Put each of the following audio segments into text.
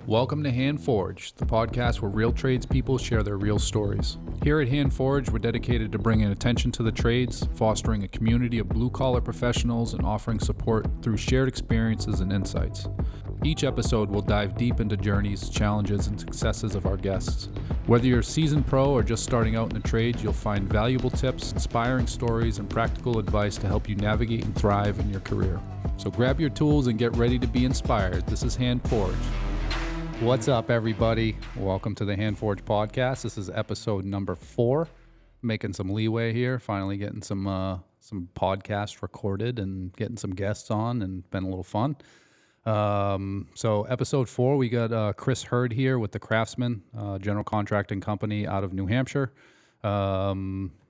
Welcome to Handforged, the podcast where real tradespeople share their real stories. Here at Handforged, we're dedicated to bringing attention to the trades, fostering a community of blue-collar professionals, and offering support through shared experiences and insights. Each episode will dive deep into journeys, challenges, and successes of our guests. Whether you're a seasoned pro or just starting out in the trades, you'll find valuable tips, inspiring stories, and practical advice to help you navigate and thrive in your career. So grab your tools and get ready to be inspired. This is Handforged. What's up, everybody? Welcome to the Handforged podcast. This is episode number 4. Making some leeway here, finally getting some podcasts recorded and getting some guests on, and been a little fun. So episode 4, we got Chris Hurd here with the Craftsman General Contracting Company out of New Hampshire. I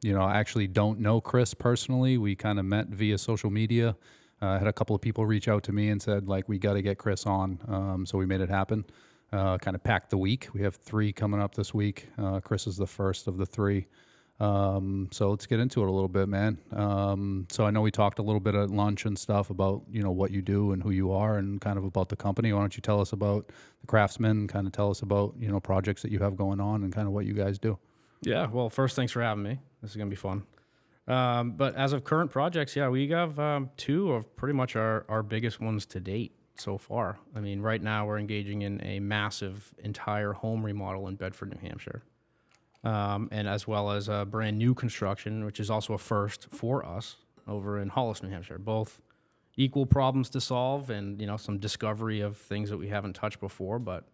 actually don't know Chris personally. We kind of met via social media. I had a couple of people reach out to me and said, we got to get Chris on. So we made it happen. Kind of packed the week. We have 3 coming up this week. Chris is the first of the 3. So let's get into it a little bit, man. So I know we talked a little bit at lunch and stuff about, what you do and who you are and kind of about the company. Why don't you tell us about the Craftsman, kind of tell us about, projects that you have going on and kind of what you guys do. Yeah, well, first, thanks for having me. This is going to be fun. But as of current projects, we have 2 of pretty much our biggest ones to date so far. I mean, right now we're engaging in a massive entire home remodel in Bedford, New Hampshire. And as well as a brand new construction, which is also a first for us over in Hollis, New Hampshire. Both equal problems to solve and, some discovery of things that we haven't touched before, but,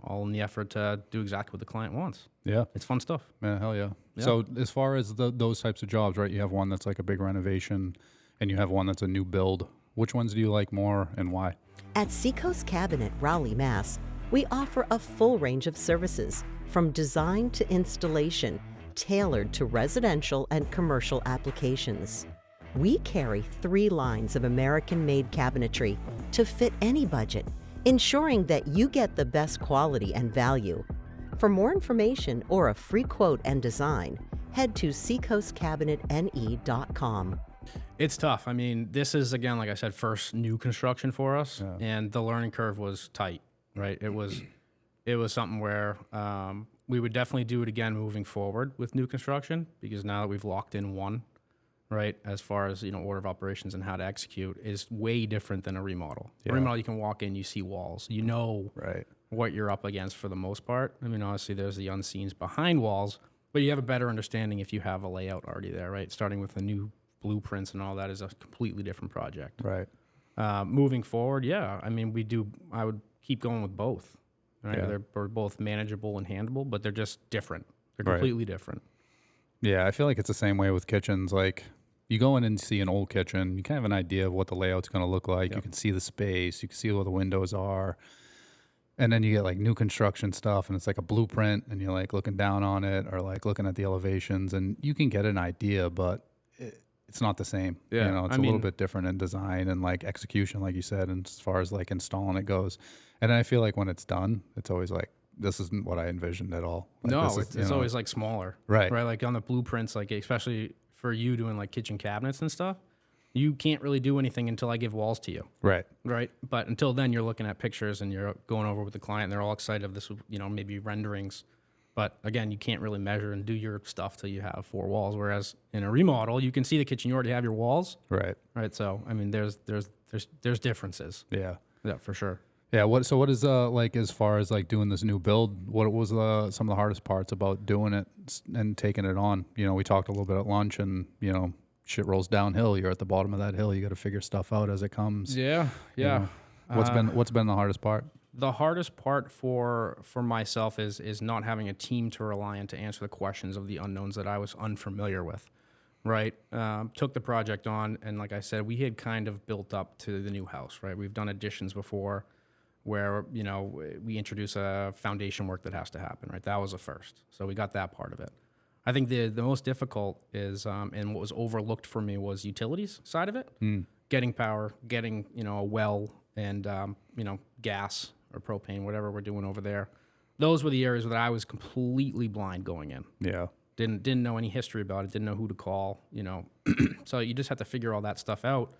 all in the effort to do exactly what the client wants. Yeah. It's fun stuff. Yeah, hell yeah. So as far as those types of jobs, right, you have one that's like a big renovation and you have one that's a new build. Which ones do you like more and why? At Seacoast Cabinet, Raleigh, Mass., we offer a full range of services, from design to installation, tailored to residential and commercial applications. We carry 3 lines of American-made cabinetry to fit any budget, ensuring that you get the best quality and value. For more information or a free quote and design, head to seacoastcabinetne.com. It's tough. I mean, this is, again, like I said, first new construction for us, and the learning curve was tight, right? It was something where we would definitely do it again moving forward with new construction, because now that we've locked in one, right, as far as, order of operations and how to execute, is way different than a remodel. Yeah. A remodel, you can walk in, you see walls, right, what you're up against for the most part. I mean, obviously there's the unseens behind walls, but you have a better understanding if you have a layout already there, right? Starting with the new blueprints and all that is a completely different project. Right. Moving forward, I mean, I would keep going with both. Right? Yeah. They're both manageable and handleable, but they're just different. They're completely different. Yeah, I feel like it's the same way with kitchens. Like, you go in and see an old kitchen, you kind of have an idea of what the layout's going to look like. Yep. You can see the space, you can see where the windows are. And then you get like new construction stuff, and it's like a blueprint, and you're like looking down on it or like looking at the elevations, and you can get an idea, but it's not the same. Yeah. It's a little bit different in design and like execution, like you said, and as far as like installing it goes. And I feel like when it's done, it's always like, this isn't what I envisioned at all. Like, no, it's always like smaller. Right. Right. Like on the blueprints, like especially for you doing like kitchen cabinets and stuff, you can't really do anything until I give walls to you. Right. Right. But until then, you're looking at pictures and you're going over with the client, and they're all excited of this, maybe renderings. But again, you can't really measure and do your stuff till you have 4 walls. Whereas in a remodel, you can see the kitchen, you already have your walls. Right. Right. So I mean, there's differences. Yeah. Yeah, for sure. Yeah. What is like, as far as like doing this new build, what was some of the hardest parts about doing it and taking it on? We talked a little bit at lunch, and shit rolls downhill. You're at the bottom of that hill. You got to figure stuff out as it comes. Yeah. Yeah. What's been the hardest part? The hardest part for myself is not having a team to rely on to answer the questions of the unknowns that I was unfamiliar with, right? Took the project on, and like I said, we had kind of built up to the new house, right? We've done additions before where, we introduce a foundation work that has to happen, right? That was a first. So we got that part of it. I think the most difficult is, and what was overlooked for me, was utilities side of it. Getting power, getting, a well, and, gas or propane, whatever we're doing over there. Those were the areas that I was completely blind going in. Yeah. Didn't know any history about it, didn't know who to call, So you just have to figure all that stuff out.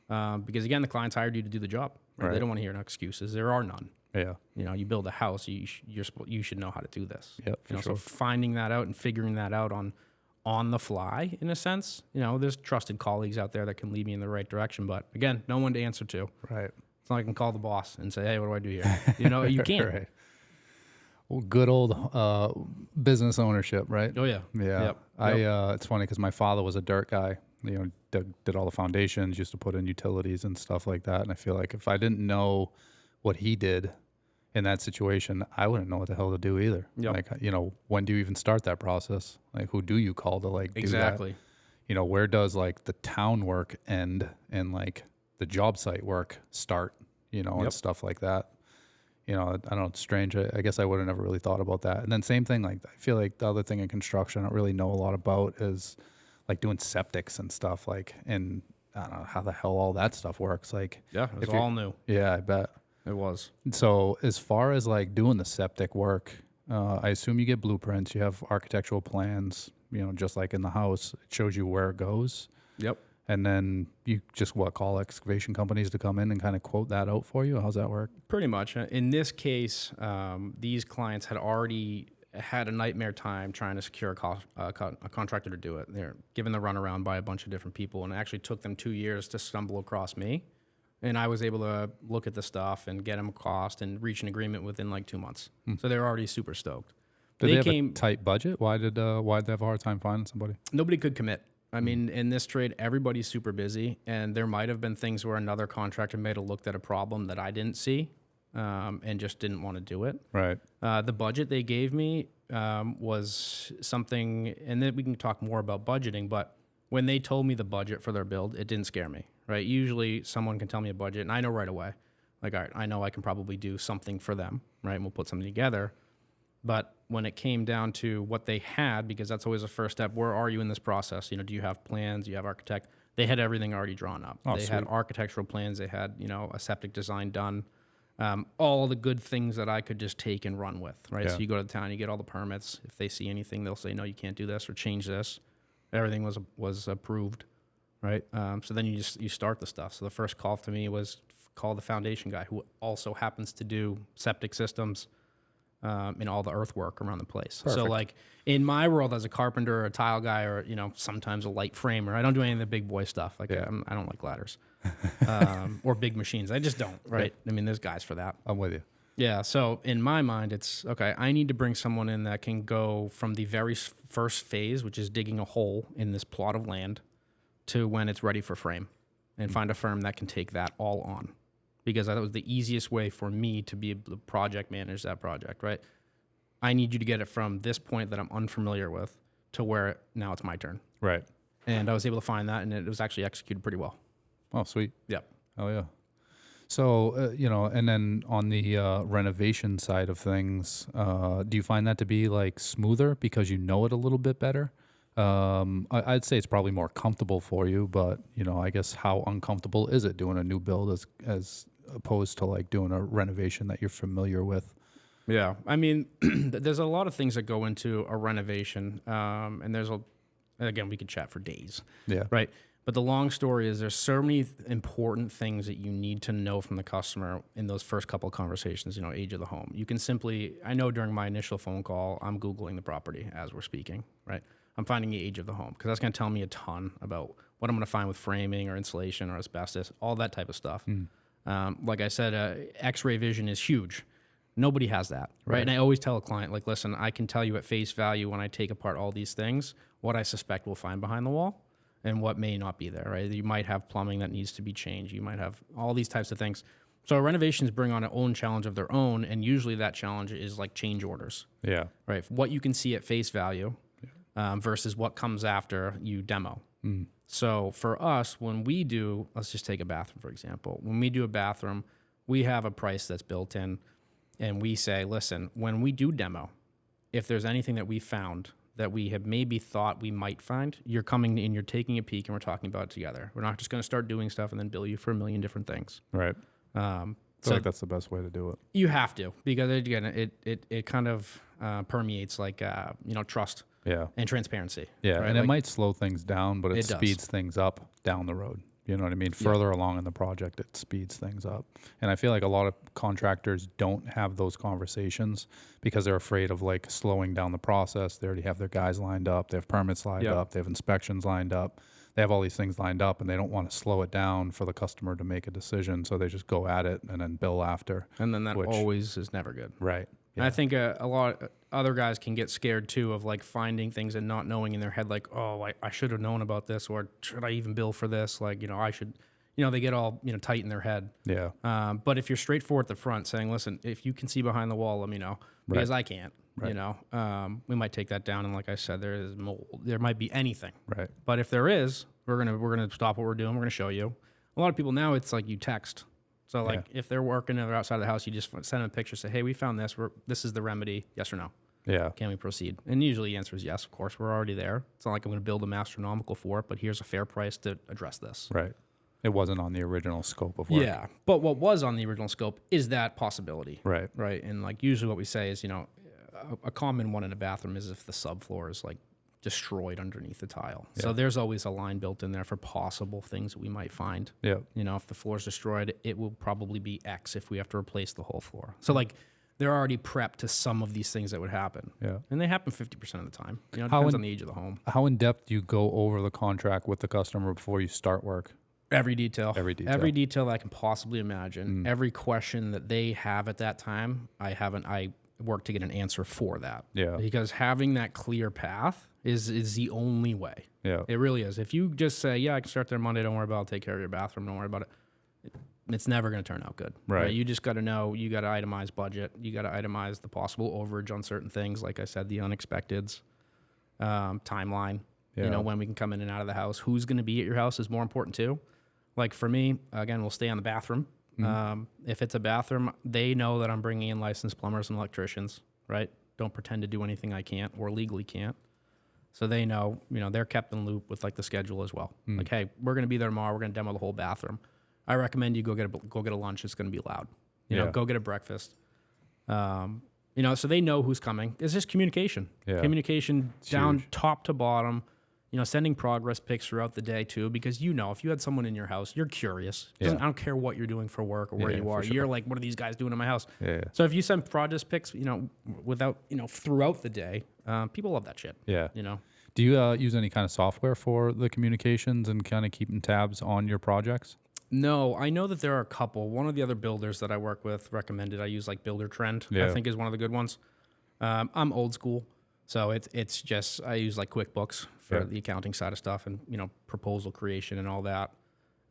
Because again, the clients hired you to do the job. Right? They don't want to hear no excuses. There are none. Yeah. You build a house, you should know how to do this. Yeah, for sure. So finding that out and figuring that out on the fly, in a sense, there's trusted colleagues out there that can lead me in the right direction. But again, no one to answer to. Right. It's not like I can call the boss and say, hey, what do I do here? You can't. Right. Well, good old business ownership, right? Oh, yeah. Yeah. Yep. It's funny because my father was a dirt guy. Did all the foundations, used to put in utilities and stuff like that. And I feel like if I didn't know what he did in that situation, I wouldn't know what the hell to do either. Yep. Like, when do you even start that process? Like, who do you call to like Exactly. do that? Where does like the town work end and like the job site work start, and stuff like that. I don't know, it's strange. I guess I would have never really thought about that. And then same thing, like I feel like the other thing in construction I don't really know a lot about is like doing septics and stuff, like, and I don't know how the hell all that stuff works. Like, Yeah, it was all new. Yeah, I bet. It was. So as far as like doing the septic work, I assume you get blueprints, you have architectural plans, just like in the house, it shows you where it goes. Yep. And then you just call excavation companies to come in and kind of quote that out for you? How's that work? Pretty much. In this case, these clients had already had a nightmare time trying to secure a contractor to do it. They're given the runaround by a bunch of different people, and it actually took them 2 years to stumble across me. And I was able to look at the stuff and get them a cost and reach an agreement within like 2 months. So they were already super stoked. Did they have a tight budget? Why'd they have a hard time finding somebody? Nobody could commit. I mean, in this trade, everybody's super busy, and there might have been things where another contractor may have looked at a problem that I didn't see and just didn't want to do it. Right. The budget they gave me was something, and then we can talk more about budgeting, but when they told me the budget for their build, it didn't scare me, right? Usually someone can tell me a budget, and I know right away, like, all right, I know I can probably do something for them, right? And we'll put something together. But when it came down to what they had, because that's always the first step, where are you in this process? Do you have plans? Do you have architect? They had everything already drawn up. Oh, they sweet. had architectural plans. They had, a septic design done. All the good things that I could just take and run with, right? Yeah. So you go to the town, you get all the permits. If they see anything, they'll say, no, you can't do this or change this. Everything was approved, right? So then you start the stuff. So the first call to me was call the foundation guy, who also happens to do septic systems and all the earthwork around the place. Perfect. So like in my world as a carpenter or a tile guy or, sometimes a light framer, I don't do any of the big boy stuff. Like Yeah. I don't like ladders or big machines. I just don't, right? I mean, there's guys for that. I'm with you. Yeah. So in my mind, it's okay. I need to bring someone in that can go from the very first phase, which is digging a hole in this plot of land, to when it's ready for frame, and find a firm that can take that all on, because that was the easiest way for me to be able to project manage that project. Right. I need you to get it from this point that I'm unfamiliar with to where now it's my turn. Right. And I was able to find that, and it was actually executed pretty well. Oh, sweet. Yep. Oh, yeah. So, and then on the renovation side of things, do you find that to be like smoother because you know it a little bit better? I'd say it's probably more comfortable for you, but, I guess how uncomfortable is it doing a new build as opposed to like doing a renovation that you're familiar with? Yeah. I mean, there's a lot of things that go into a renovation, and again, we could chat for days. Yeah. Right. But the long story is there's so many important things that you need to know from the customer in those first couple of conversations, age of the home. You can I know during my initial phone call, I'm Googling the property as we're speaking, right? I'm finding the age of the home because that's going to tell me a ton about what I'm going to find with framing or insulation or asbestos, all that type of stuff. Like I said, X-ray vision is huge. Nobody has that, right? And I always tell a client, like, listen, I can tell you at face value when I take apart all these things, what I suspect we'll find behind the wall and what may not be there, right? You might have plumbing that needs to be changed. You might have all these types of things. So renovations bring on an own challenge of their own, and usually that challenge is like change orders. Yeah. Right? What you can see at face value versus what comes after you demo. So for us, when we do, let's just take a bathroom, for example. When we do a bathroom, we have a price that's built in, and we say, listen, when we do demo, if there's anything that we found that we have maybe thought we might find, you're coming in, you're taking a peek, and we're talking about it together. We're not just going to start doing stuff and then bill you for a million different things. Right. I feel So like that's the best way to do it. you have to, because again, it kind of permeates like trust Yeah. and transparency. Yeah. right? And it Like, might slow things down, but it It does. speeds things up down the road. You know what I mean? Further along in the project, it speeds things up. And I feel like a lot of contractors don't have those conversations because they're afraid of like slowing down the process. They already have their guys lined up. They have permits lined up. They have inspections lined up. They have all these things lined up, and they don't want to slow it down for the customer to make a decision. So they just go at it and then bill after. And then that always is never good. Right. And I think a lot of other guys can get scared too of like finding things and not knowing in their head, like, oh, I should have known about this, or should I even bill for this? Like, I should, they get all, tight in their head. Yeah. But if you're straightforward at the front saying, listen, if you can see behind the wall, let me know, because I can't, we might take that down. And like I said, there is mold, there might be anything. Right. But if there is, we're going to stop what we're doing. We're going to show you. A lot of people now, it's like you text. So, like, if they're working or outside of the house, you just send them a picture, say, hey, we found this. This is the remedy. Yes or no? Yeah. Can we proceed? And usually the answer is yes, of course. We're already there. It's not like I'm going to build them astronomical for it, but here's a fair price to address this. Right. It wasn't on the original scope of work. Yeah. But what was on the original scope is that possibility. Right. Right. And, like, usually what we say is, a common one in a bathroom is if the subfloor is, like, destroyed underneath the tile. Yeah. So there's always a line built in there for possible things that we might find. Yeah. If the floor is destroyed, it will probably be X if we have to replace the whole floor. So like they're already prepped to some of these things that would happen. Yeah. And they happen 50% of the time. It depends on the age of the home. How in depth do you go over the contract with the customer before you start work? Every detail that I can possibly imagine. Every question that they have at that time, I work to get an answer for that. Yeah. Because having that clear path is the only way. Yeah. It really is. If you just say, yeah, I can start there Monday, don't worry about it, I'll take care of your bathroom, don't worry about it, it's never going to turn out good. Right. You just got to know, you got to itemize budget, you got to itemize the possible overage on certain things, like I said, the unexpecteds, timeline, when we can come in and out of the house. Who's going to be at your house is more important too. Like for me, again, we'll stay on the bathroom. If it's a bathroom, they know that I'm bringing in licensed plumbers and electricians, right? Don't pretend to do anything I can't or legally can't. So they know, they're kept in loop with like the schedule as well. Like, hey, we're going to be there tomorrow. We're going to demo the whole bathroom. I recommend you go get a lunch. It's going to be loud. Go get a breakfast. So they know who's coming. It's just communication. Yeah. Communication it's down huge. Top to bottom. Sending progress pics throughout the day too, because if you had someone in your house, you're curious. I don't care what you're doing for work or where you are. Sure. You're like, what are these guys doing in my house? Yeah. So if you send progress pics, throughout the day, people love that shit. Yeah. Do you use any kind of software for the communications and kind of keeping tabs on your projects? No, I know that there are a couple. One of the other builders that I work with recommended I use like Builder Trend. I think is one of the good ones. I'm old school. So it's just, I use like QuickBooks for the accounting side of stuff and, proposal creation and all that.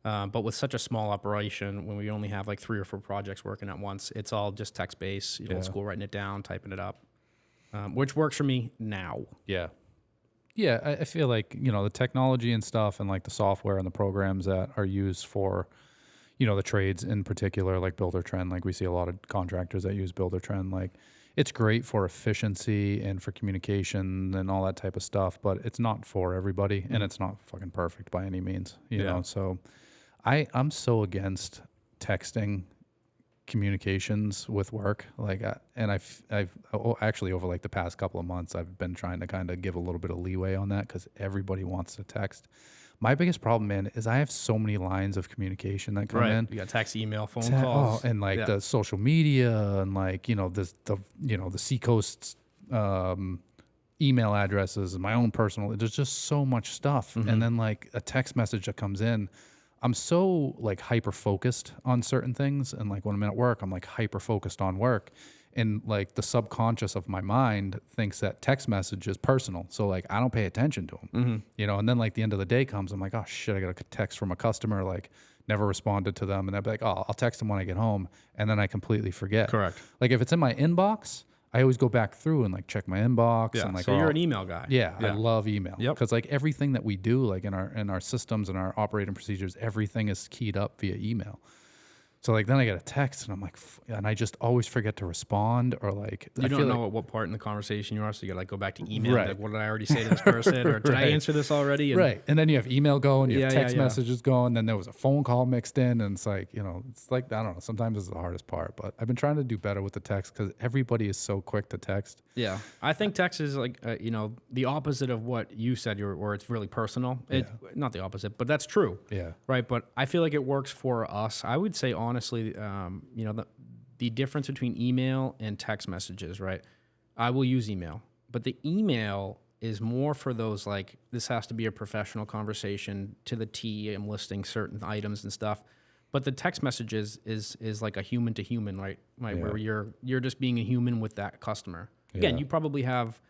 But with such a small operation, when we only have like 3 or 4 projects working at once, it's all just text-based, old school, writing it down, typing it up, which works for me now. Yeah. Yeah, I feel like, the technology and stuff and like the software and the programs that are used for, the trades in particular, like Builder Trend, like we see a lot of contractors that use Builder Trend, like it's great for efficiency and for communication and all that type of stuff, but it's not for everybody and it's not fucking perfect by any means, you know? So I'm so against texting communications with work. Like, and I've actually over like the past couple of months, I've been trying to kind of give a little bit of leeway on that because everybody wants to text. My biggest problem, man, is I have so many lines of communication that come in. You got text, email, phone calls, and like the social media, and like the Seacoast email addresses, and my own personal. There's just so much stuff, and then like a text message that comes in. I'm so like hyper focused on certain things, and like when I'm at work, I'm like hyper focused on work. And like the subconscious of my mind thinks that text message is personal. So like I don't pay attention to them, and then like the end of the day comes, I'm like, oh shit, I got a text from a customer, like never responded to them. And I'd be like, oh, I'll text them when I get home. And then I completely forget. Correct. Like if it's in my inbox, I always go back through and like check my inbox. Yeah, and like, so you're an email guy. Yeah, I love email. Because like everything that we do, like in our systems and our operating procedures, everything is keyed up via email. So like then I get a text and I'm like, and I just always forget to respond, or like You don't know at what part in the conversation you are, so you got to like go back to email. Right. Like, what did I already say to this person, or did I answer this already? And, right. And then you have email going, you have text yeah. messages going, then there was a phone call mixed in, and it's like, it's like, I don't know. Sometimes it's the hardest part, but I've been trying to do better with the text because everybody is so quick to text. Yeah, I think text is like the opposite of what you said, where it's really personal. Not the opposite, but that's true. Yeah. Right, but I feel like it works for us. I would say honestly, the difference between email and text messages, right? I will use email, but the email is more for those like, this has to be a professional conversation to the T. I'm listing certain items and stuff. But the text messages is like a human to human, right? Right, where you're just being a human with that customer. Again, you probably have,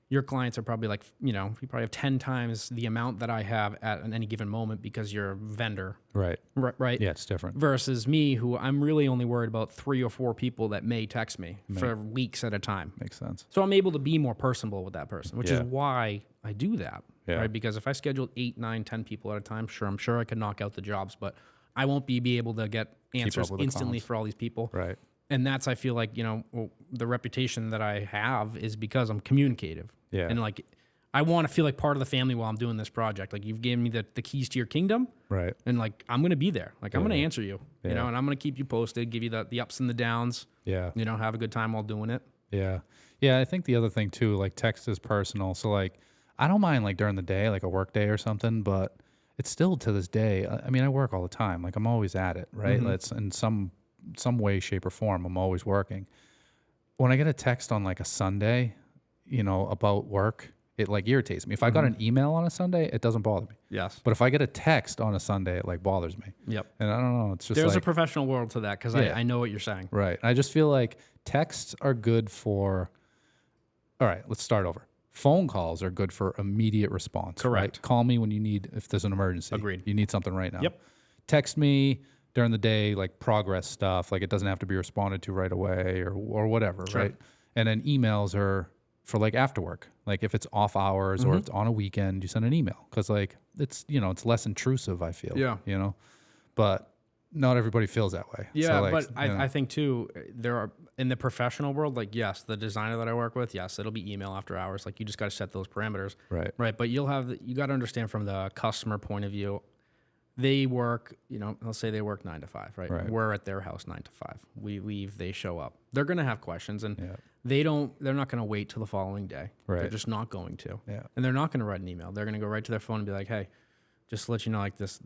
your clients are probably like, you probably have 10 times the amount that I have at any given moment because you're a vendor. Right. Right. Yeah, it's different. Versus me, who I'm really only worried about 3 or 4 people that may text me for weeks at a time. Makes sense. So I'm able to be more personable with that person, which is why I do that. Yeah. Right. Because if I scheduled 8, 9, 10 people at a time, I'm sure I could knock out the jobs, but I won't be able to get answers instantly for all these people. Right. And that's, I feel like, the reputation that I have is because I'm communicative. Yeah. And like, I want to feel like part of the family while I'm doing this project. Like, you've given me the keys to your kingdom. Right. And like, I'm going to be there. Like, I'm going to answer you, Yeah. and I'm going to keep you posted, give you the ups and the downs. Yeah. Have a good time while doing it. Yeah. Yeah. I think the other thing too, like text is personal. So like, I don't mind like during the day, like a work day or something, but it's still to this day. I mean, I work all the time. Like I'm always at it, right? Mm-hmm. It's in some way, shape or form, I'm always working. When I get a text on like a Sunday, about work, it like irritates me. If I got an email on a Sunday, it doesn't bother me. Yes. But if I get a text on a Sunday, it like bothers me. Yep. And I don't know. It's just There's like, a professional world to that because I know what you're saying. right. I just feel like texts are good for, all right, let's start over. Phone calls are good for immediate response. Correct. Right? Call me when you need, if there's an emergency. Agreed. You need something right now. Yep. Text me during the day, like progress stuff. Like it doesn't have to be responded to right away or whatever, Sure. right? And then emails are for like after work. Like if it's off hours or it's on a weekend, you send an email because like it's, it's less intrusive, I feel. Yeah. But not everybody feels that way. Yeah, so like, but I think too, there are, in the professional world, like, yes, the designer that I work with, yes, it'll be email after hours. Like, you just got to set those parameters. Right. Right. But you got to understand from the customer point of view, they work, let's say they work 9 to 5, right? Right. We're at their house 9 to 5. We leave, they show up. They're going to have questions, and Yeah. they're not going to wait till the following day. Right. They're just not going to. Yeah. And they're not going to write an email. They're going to go right to their phone and be like, hey, just to let you know, like this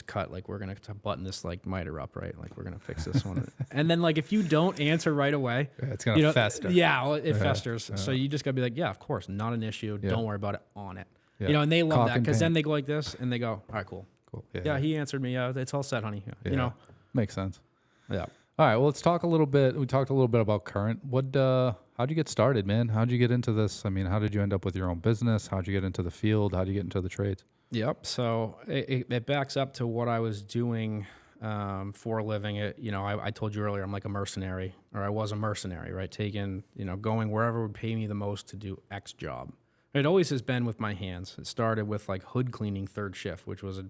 cut, like we're going to button this like miter up, right? Like we're going to fix this one. And then like, if you don't answer right away, it's going to fester. Yeah, well, it festers. So you just got to be like, yeah, of course, not an issue. Yeah. Don't worry about it, on it. Yeah. And they love Cock that and because then paint. they go like this and they go, all right, cool. Cool. Yeah, he answered me. It's all set, honey. Yeah. Makes sense. Yeah. All right. Well, let's talk a little bit. We talked a little bit about current. How'd you get started, man? How'd you get into this? I mean, how did you end up with your own business? How'd you get into the field? How'd you get into the trades? Yep. So it backs up to what I was doing for a living. I told you earlier, I'm like a mercenary, or I was a mercenary, right? Taking, going wherever would pay me the most to do X job. It always has been with my hands. It started with like hood cleaning third shift, which was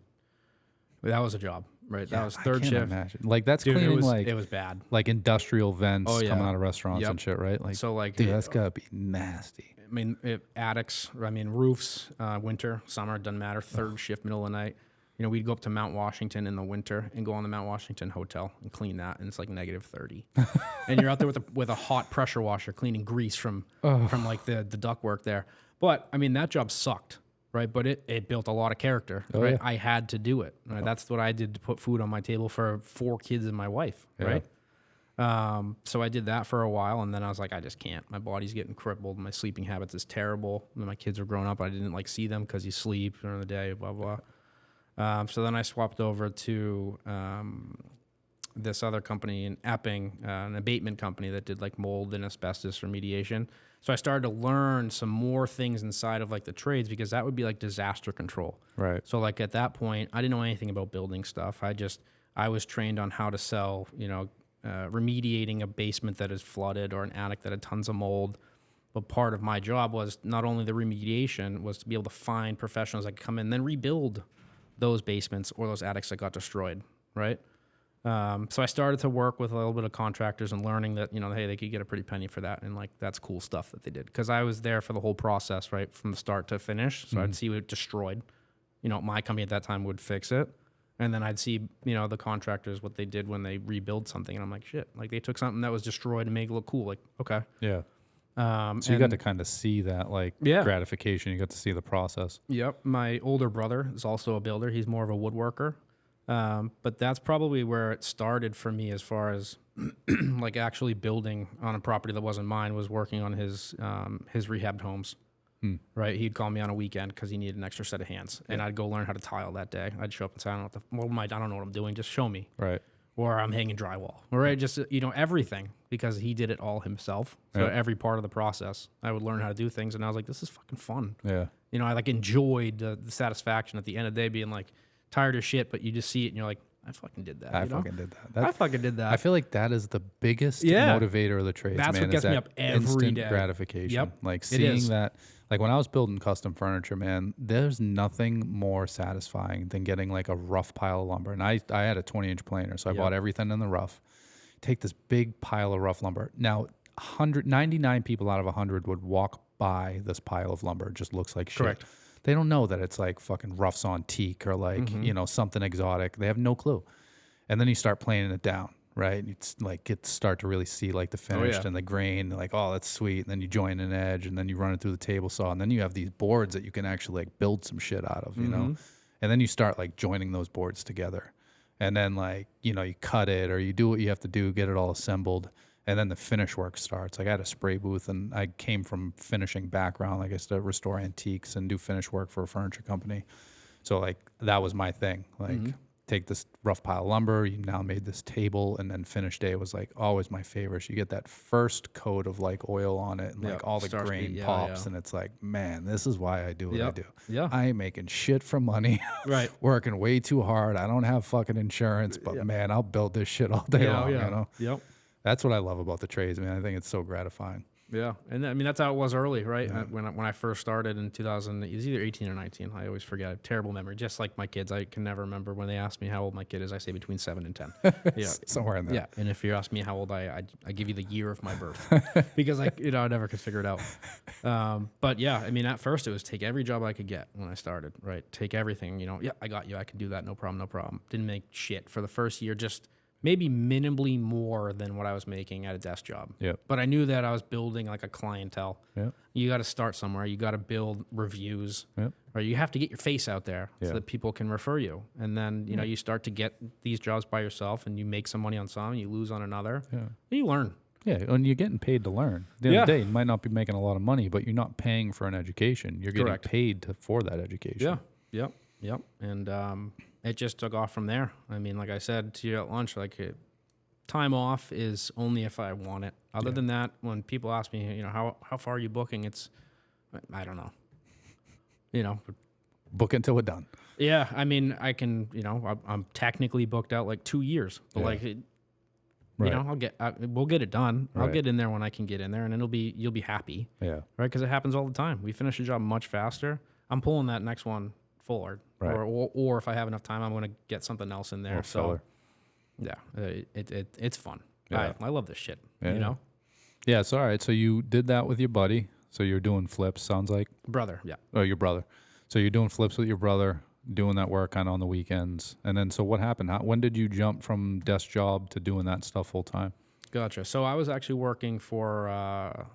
that was a job, right? Yeah, that was third I can't shift. Imagine. Like that's Dude, cleaning it was bad. like industrial vents Oh, yeah. coming out of restaurants Yep. and shit, right? Like, So like, dude, that's gotta be nasty. I mean, attics, roofs, winter, summer, doesn't matter. Third shift, middle of the night. We'd go up to Mount Washington in the winter and go on the Mount Washington hotel and clean that, and it's like -30. And you're out there with a hot pressure washer cleaning grease from like the ductwork there. But I mean, that job sucked, right? But it built a lot of character, right? Yeah. I had to do it. Right? That's what I did to put food on my table for 4 kids and my wife, right? So I did that for a while, and then I was like, I just can't. My body's getting crippled. My sleeping habits is terrible. When my kids were growing up, I didn't like see them because you sleep during the day, blah, blah. So then I swapped over to this other company in Epping, an abatement company that did like mold and asbestos remediation. So I started to learn some more things inside of like the trades, because that would be like disaster control. Right. So like at that point, I didn't know anything about building stuff. I was trained on how to sell, remediating a basement that is flooded or an attic that had tons of mold. But part of my job was not only the remediation, was to be able to find professionals that could come in and then rebuild those basements or those attics that got destroyed, right? So I started to work with a little bit of contractors and learning that, hey, they could get a pretty penny for that. And like, that's cool stuff that they did. Cause I was there for the whole process, right? From the start to finish. So I'd see what destroyed, my company at that time would fix it. And then I'd see, the contractors, what they did when they rebuild something. And I'm like, shit, like they took something that was destroyed and make it look cool. Like, okay. Yeah. So you got to kind of see that gratification. You got to see the process. Yep. My older brother is also a builder. He's more of a woodworker. But that's probably where it started for me as far as like actually building on a property that wasn't mine, was working on his rehabbed homes. Right. He'd call me on a weekend because he needed an extra set of hands, and I'd go learn how to tile that day. I'd show up and say, I don't know what I'm doing. Just show me. Right. Or I'm hanging drywall, or just, everything, because he did it all himself. So every part of the process, I would learn how to do things. And I was like, this is fucking fun. Yeah. I like enjoyed the satisfaction at the end of the day, being like tired of shit, but you just see it and you're like, I fucking did that. I fucking did that. I fucking did that. I feel like that is the biggest motivator of the trades. That's man, what gets me up every instant day. gratification. Yep. Like seeing that, like when I was building custom furniture, man, there's nothing more satisfying than getting like a rough pile of lumber. And I had a 20-inch planer, so I bought everything in the rough. Take this big pile of rough lumber. Now, 99 people out of 100 would walk by this pile of lumber. It just looks like shit. Correct. They don't know that it's like fucking roughs on teak or like, something exotic. They have no clue. And then you start planing it down, right? It's like start to really see like the finished and the grain, like, oh, that's sweet. And then you join an edge and then you run it through the table saw. And then you have these boards that you can actually like build some shit out of, you know? And then you start like joining those boards together. And then like, you cut it or you do what you have to do, get it all assembled. And then the finish work starts. Like I had a spray booth and I came from finishing background. Like I used to restore antiques and do finish work for a furniture company. So like that was my thing. Like take this rough pile of lumber, you now made this table, and then finish day was like always my favorite. So you get that first coat of like oil on it and like all the grain pops and it's like, man, this is why I do what I do. Yeah. I ain't making shit for money. Right. Working way too hard. I don't have fucking insurance, but man, I'll build this shit all day long, Yep. That's what I love about the trades, man. I think it's so gratifying. Yeah, and I mean that's how it was early, right? Yeah. When I first started in 2000, it was either 18 or 19. I always forget. I have terrible memory, just like my kids. I can never remember when they ask me how old my kid is. I say between 7 and 10. Yeah, somewhere in there. Yeah, and if you ask me how old I give you the year of my birth because I never could figure it out. But yeah, I mean at first it was take every job I could get when I started, right? Take everything, yeah, I got you. I can do that, no problem. Didn't make shit for the first year, just maybe minimally more than what I was making at a desk job. Yep. But I knew that I was building like a clientele. Yep. You got to start somewhere. You got to build reviews. Yep. Or you have to get your face out there so that people can refer you. And then, you start to get these jobs by yourself and you make some money on some, you lose on another. Yeah. And you learn. Yeah, and you're getting paid to learn. At the end of the day, you might not be making a lot of money, but you're not paying for an education. You're getting paid for that education. Yeah. Yep. And it just took off from there. I mean, like I said to you at lunch, like time off is only if I want it. Other than that, when people ask me, how far are you booking? It's, I don't know. Book until we're done. Yeah, I mean, I can, I'm technically booked out like 2 years, but we'll get it done. I'll get in there when I can get in there, and you'll be happy. Yeah. Right, because it happens all the time. We finish a job much faster. I'm pulling that next one forward. Right. Or if I have enough time, I'm going to get something else in there. So, it's fun. Yeah. I love this shit. Yeah. Yeah. So all right. So you did that with your buddy. So you're doing flips. Sounds like brother. Yeah. Oh, your brother. So you're doing flips with your brother, doing that work kind of on the weekends, and then so what happened? When did you jump from desk job to doing that stuff full time? Gotcha. So I was actually working for.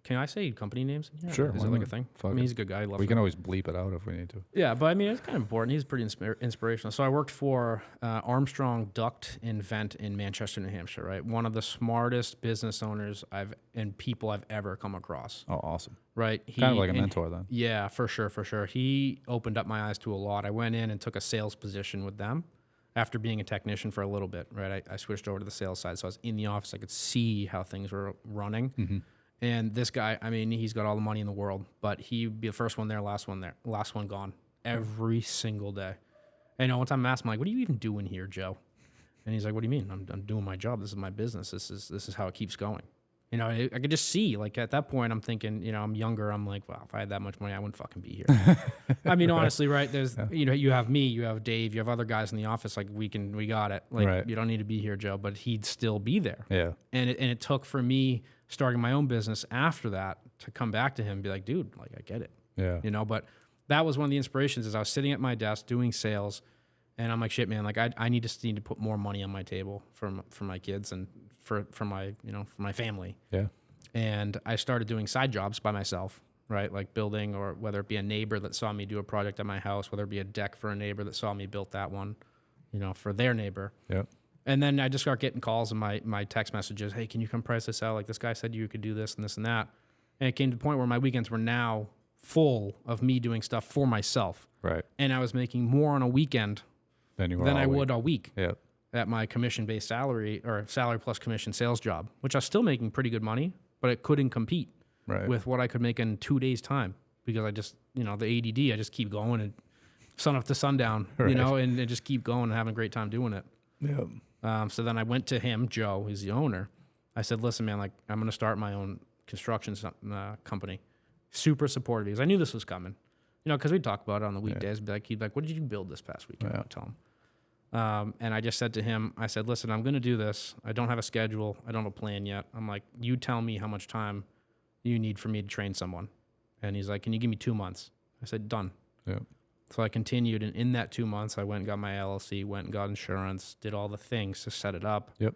Can I say company names? Yeah. Sure. Is it like a thing? I mean, he's a good guy. We can always bleep it out if we need to. Yeah, but I mean, it's kind of important. He's pretty inspirational. So I worked for Armstrong Duct and Vent in Manchester, New Hampshire, right? One of the smartest business owners and people I've ever come across. Oh, awesome. Right? Kind of like a mentor then. Yeah, for sure. He opened up my eyes to a lot. I went in and took a sales position with them after being a technician for a little bit, right? I switched over to the sales side. So I was in the office. I could see how things were running. Mm-hmm. And this guy, I mean, he's got all the money in the world, but he'd be the first one there, last one gone, every single day. And one time I asked him, like, what are you even doing here, Joe? And he's like, what do you mean? I'm doing my job. This is my business. This is how it keeps going. You know, I could just see, like, at that point, I'm thinking, you know, I'm younger. I'm like, wow, if I had that much money, I wouldn't fucking be here. I mean, honestly, right? There's, you know, you have me, you have Dave, you have other guys in the office. Like, we got it. Like, you don't need to be here, Joe, but he'd still be there. Yeah. And it took for me starting my own business after that to come back to him and be like, dude, like, I get it. Yeah. You know, but that was one of the inspirations is I was sitting at my desk doing sales, and I'm like, shit, man, like, I need to put more money on my table for my kids and for my, you know, for my family. Yeah. And I started doing side jobs by myself, right? Like building, or whether it be a neighbor that saw me do a project at my house, whether it be a deck for a neighbor that saw me build that one, you know, for their neighbor. Yeah. And then I just start getting calls and my text messages. Hey, can you come price this out? Like, this guy said you could do this and this and that. And it came to the point where my weekends were now full of me doing stuff for myself. Right. And I was making more on a weekend than I would a week. Yeah. At my commission-based salary, or salary plus commission sales job, which I was still making pretty good money, but it couldn't compete with what I could make in 2 days' time, because I just, you know, the ADD, I just keep going and sun up to sundown, you know, and just keep going and having a great time doing it. Yeah. So then I went to him, Joe, who's the owner. I said, listen, man, like, I'm going to start my own construction company. Super supportive, because I knew this was coming, you know, because we'd talk about it on the weekdays. Be like, he'd be like, what did you build this past weekend? I would tell him. And I just said to him, I said, listen, I'm going to do this. I don't have a schedule. I don't have a plan yet. I'm like, you tell me how much time you need for me to train someone. And he's like, can you give me 2 months? I said, done. Yeah. So I continued. And in that 2 months, I went and got my LLC, went and got insurance, did all the things to set it up. Yep.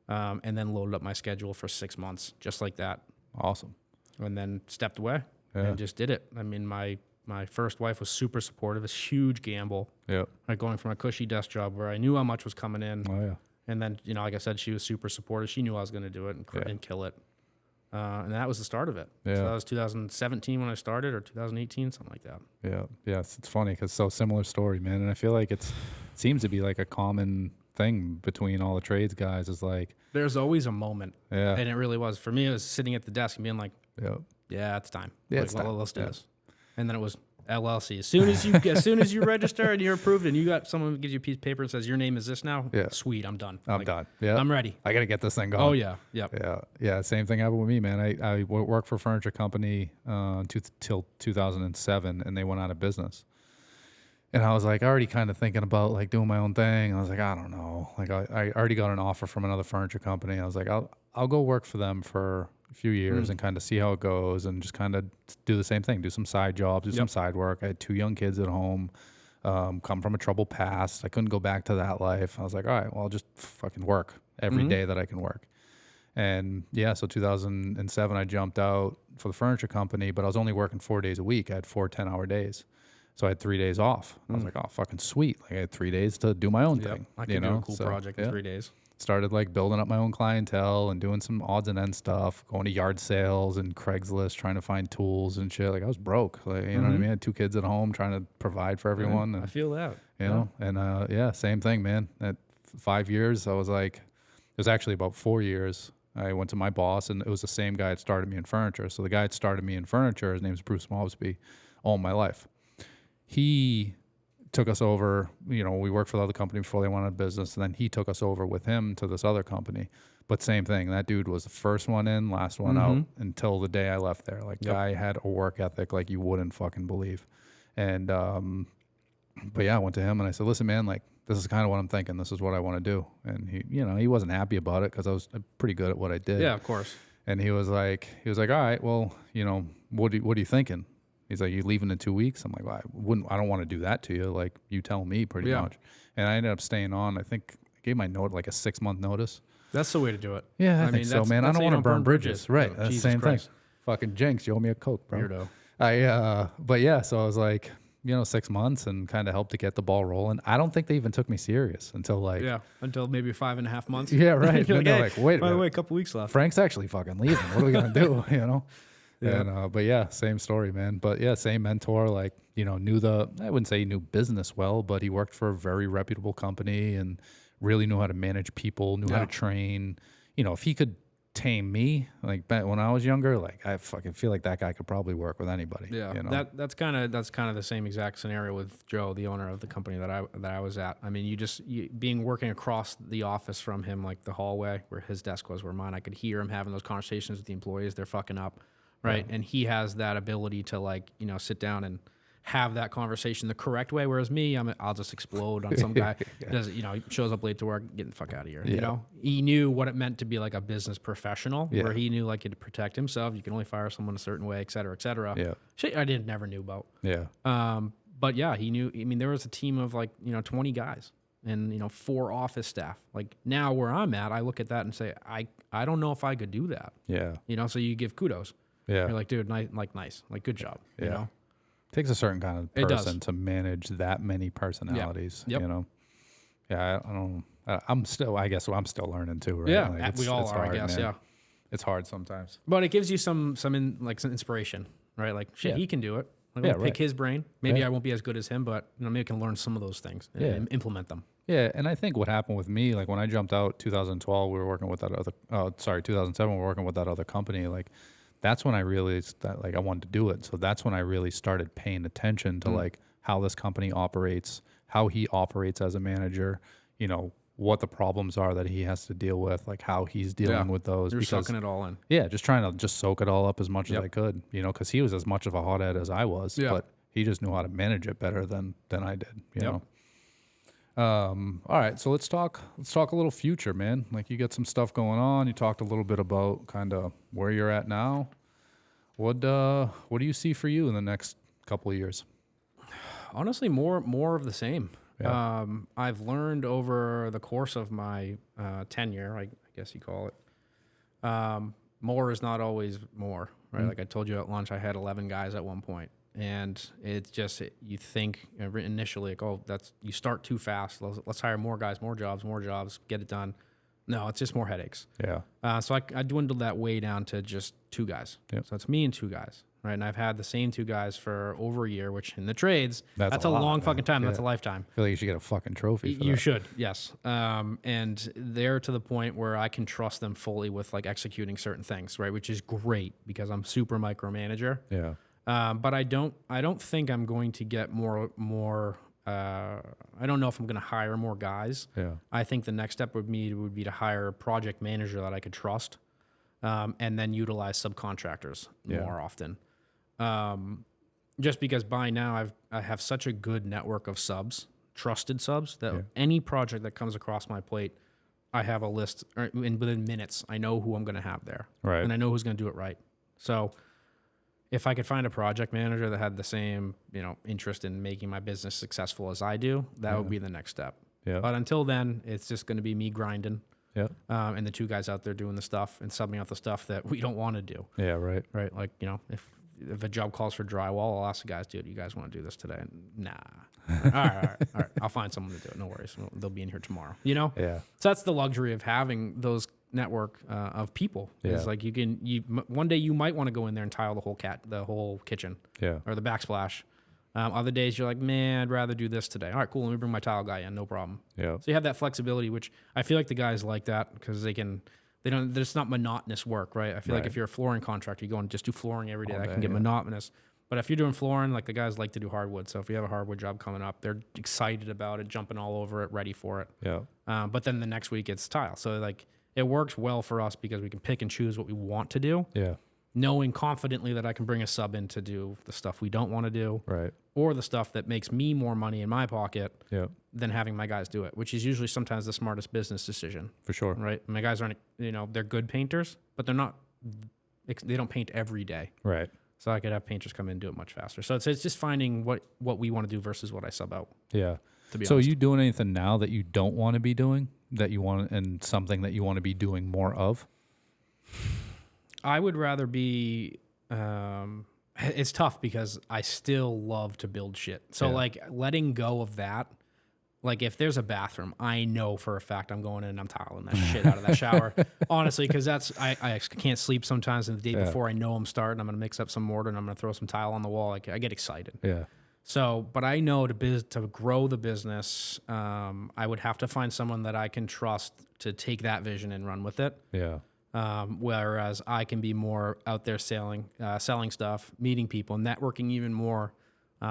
And then loaded up my schedule for 6 months, just like that. Awesome. And then stepped away and just did it. I mean, my first wife was super supportive. It's a huge gamble. Yep. Like going from a cushy desk job where I knew how much was coming in. Oh, yeah. And then, you know, like I said, she was super supportive. She knew I was going to do it and kill it. And that was the start of it. Yeah. So that was 2017 when I started, or 2018, something like that. Yeah. Yes. It's funny because so similar story, man. And I feel like it seems to be like a common thing between all the trades guys is like. There's always a moment. Yeah. And it really was. For me, it was sitting at the desk and being like, yeah, it's time. Yeah, like, it's time. Let's do this. And then it was LLC. As soon as you register and you're approved and you got someone who gives you a piece of paper and says your name is this now, sweet, I'm done. I'm done. Yeah, I'm ready. I got to get this thing going. Oh yeah, yep. Yeah. Same thing happened with me, man. I worked for a furniture company till 2007, and they went out of business. And I was like already kind of thinking about like doing my own thing. I was like, I don't know. Like I already got an offer from another furniture company. I was like, I'll go work for them for a few years and kind of see how it goes, and just kind of do the same thing, do some side jobs, do some side work. I had 2 young kids at home, come from a troubled past. I couldn't go back to that life. I was like, all right, well, I'll just fucking work every day that I can work. And yeah, so 2007, I jumped out for the furniture company, but I was only working 4 days a week. I had 4 10-hour days. So I had 3 days off. I was like, oh, fucking sweet. Like I had 3 days to do my own thing. I could do a cool project in 3 days. Started like building up my own clientele and doing some odds and ends stuff, going to yard sales and Craigslist, trying to find tools and shit. Like I was broke. Like, you know what I mean? I had 2 kids at home trying to provide for everyone. And, I feel that. You know, and same thing, man. At 5 years, I was like, it was actually about 4 years. I went to my boss, and it was the same guy that started me in furniture. So the guy that started me in furniture, his name's Bruce Mosby, all my life. He took us over, you know, we worked for the other company before they went out of business, and then he took us over with him to this other company. But same thing, that dude was the first one in, last one out until the day I left there. Like, guy had a work ethic like you wouldn't fucking believe. And, but yeah, I went to him and I said, listen, man, like, this is kind of what I'm thinking. This is what I want to do. And he, you know, he wasn't happy about it because I was pretty good at what I did. Yeah, of course. And he was like, all right, well, you know, what are you thinking? He's like, you leaving in 2 weeks? I'm like, well, I don't want to do that to you. Like, you tell me pretty much. And I ended up staying on. I think I gave my note like a 6-month notice. That's the way to do it. Yeah, I think so, man. I don't want to burn bridges. Right. That's the same Christ. thing. Fucking jinx. You owe me a Coke, bro. Weirdo. But yeah, so I was like, you know, 6 months and kind of helped to get the ball rolling. I don't think they even took me serious until like. Yeah, until maybe 5.5 months. Yeah, right. Then they're like, wait a minute. By the way, a couple weeks left. Frank's actually fucking leaving. What are we going to do? You know? Yeah. And, but yeah, same story, man. But yeah, same mentor, like, you know, I wouldn't say he knew business well, but he worked for a very reputable company and really knew how to manage people, knew how to train. You know, if he could tame me. Like back when I was younger, like I fucking feel like that guy could probably work with anybody. Yeah, you know? that's kind of the same exact scenario with Joe, the owner of the company that I was at. I mean, being working across the office from him, like the hallway where his desk was, where mine, I could hear him having those conversations with the employees. They're fucking up, right? And he has that ability to like sit down and have that conversation the correct way. Whereas me, I'll just explode on some guy. Does he shows up late to work, get the fuck out of here. He knew what it meant to be like a business professional, where he knew like he had to protect himself. You can only fire someone a certain way, et cetera, et cetera. Yeah. Shit, never knew about. Yeah. But yeah, he knew. I mean, there was a team of like 20 guys and 4 office staff. Like now where I'm at, I look at that and say, I don't know if I could do that. Yeah. So you give kudos. Yeah. You're like, dude, nice, like good job. Yeah. Takes a certain kind of person to manage that many personalities. Yep. Yeah, I don't. I'm still learning too. Right? Yeah, like we all are. Hard, I guess. man. Yeah, it's hard sometimes. but it gives you some inspiration, right? Like shit, he can do it. Like, I'll pick his brain. Maybe I won't be as good as him, but maybe I can learn some of those things and implement them. Yeah, and I think what happened with me, like when I jumped out 2012, we were working with that other. 2007, we were working with that other company. Like that's when I realized that like I wanted to do it. So that's when I really started paying attention to like how this company operates, how he operates as a manager, what the problems are that he has to deal with, like how he's dealing with those. You're sucking it all in. Yeah, just trying to just soak it all up as much as I could, because he was as much of a hothead as I was, but he just knew how to manage it better than I did, you know. All right, so let's talk a little future, man. Like you got some stuff going on. You talked a little bit about kind of where you're at now. What do you see for you in the next couple of years? Honestly, more of the same. Yeah. I've learned over the course of my tenure, I guess you call it, more is not always more, right? Like I told you at lunch, I had 11 guys at one point. And it's just, you think initially, like, you start too fast. Let's hire more guys, more jobs, get it done. No, it's just more headaches. Yeah. So I dwindled that way down to just 2 guys. Yep. So it's me and 2 guys, right? And I've had the same 2 guys for over a year, which in the trades, that's a lot, long fucking time. Yeah. That's a lifetime. I feel like you should get a fucking trophy for you that. Should, yes. And they're to the point where I can trust them fully with like executing certain things, right? Which is great because I'm super micromanager. Yeah. But I don't think I'm going to get more. I don't know if I'm going to hire more guys. Yeah. I think the next step would be to hire a project manager that I could trust, and then utilize subcontractors more often. Just because by now I have such a good network of trusted subs, that any project that comes across my plate, I have a list, and within minutes I know who I'm going to have there, right? And I know who's going to do it right. So if I could find a project manager that had the same, interest in making my business successful as I do, that would be the next step. Yeah. But until then, it's just going to be me grinding. Yeah. And the 2 guys out there doing the stuff and subbing out the stuff that we don't want to do. Yeah. Right. Right. Like, if a job calls for drywall, I'll ask the guys, dude, you guys want to do this today? Nah. All right. I'll find someone to do it. No worries. They'll be in here tomorrow. Yeah. So that's the luxury of having those network of people. Is like one day you might want to go in there and tile the whole kitchen. Yeah. Or the backsplash. Other days you're like, man, I'd rather do this today. All right, cool. Let me bring my tile guy in. No problem. Yeah. So you have that flexibility, which I feel like the guys like that because it's not monotonous work, right? I feel like if you're a flooring contractor, you go and just do flooring every day. That can get monotonous. But if you're doing flooring, like the guys like to do hardwood. So if you have a hardwood job coming up, they're excited about it, jumping all over it, ready for it. Yeah. But then the next week it's tile. So like it works well for us because we can pick and choose what we want to do. Yeah. Knowing confidently that I can bring a sub in to do the stuff we don't want to do. Right. Or the stuff that makes me more money in my pocket than having my guys do it, which is usually sometimes the smartest business decision. For sure. Right. My guys aren't, they're good painters, but they don't paint every day. Right. So I could have painters come in and do it much faster. So it's just finding what we want to do versus what I sub out. Yeah. To be honest. Are you doing anything now that you don't want to be doing that you want, and something that you want to be doing more of? I would rather be, it's tough because I still love to build shit. So like letting go of that, like if there's a bathroom, I know for a fact I'm going in and I'm tiling that shit out of that shower. Honestly, because I can't sleep sometimes, and the day before I know I'm starting, I'm going to mix up some mortar and I'm going to throw some tile on the wall. Like I get excited. Yeah. So, but I know to grow the business, I would have to find someone that I can trust to take that vision and run with it. Yeah. Whereas I can be more out there selling stuff, meeting people, networking even more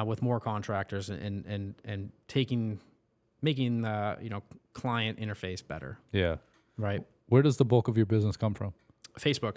with more contractors, and making the client interface better. Yeah. Right. Where does the bulk of your business come from? Facebook.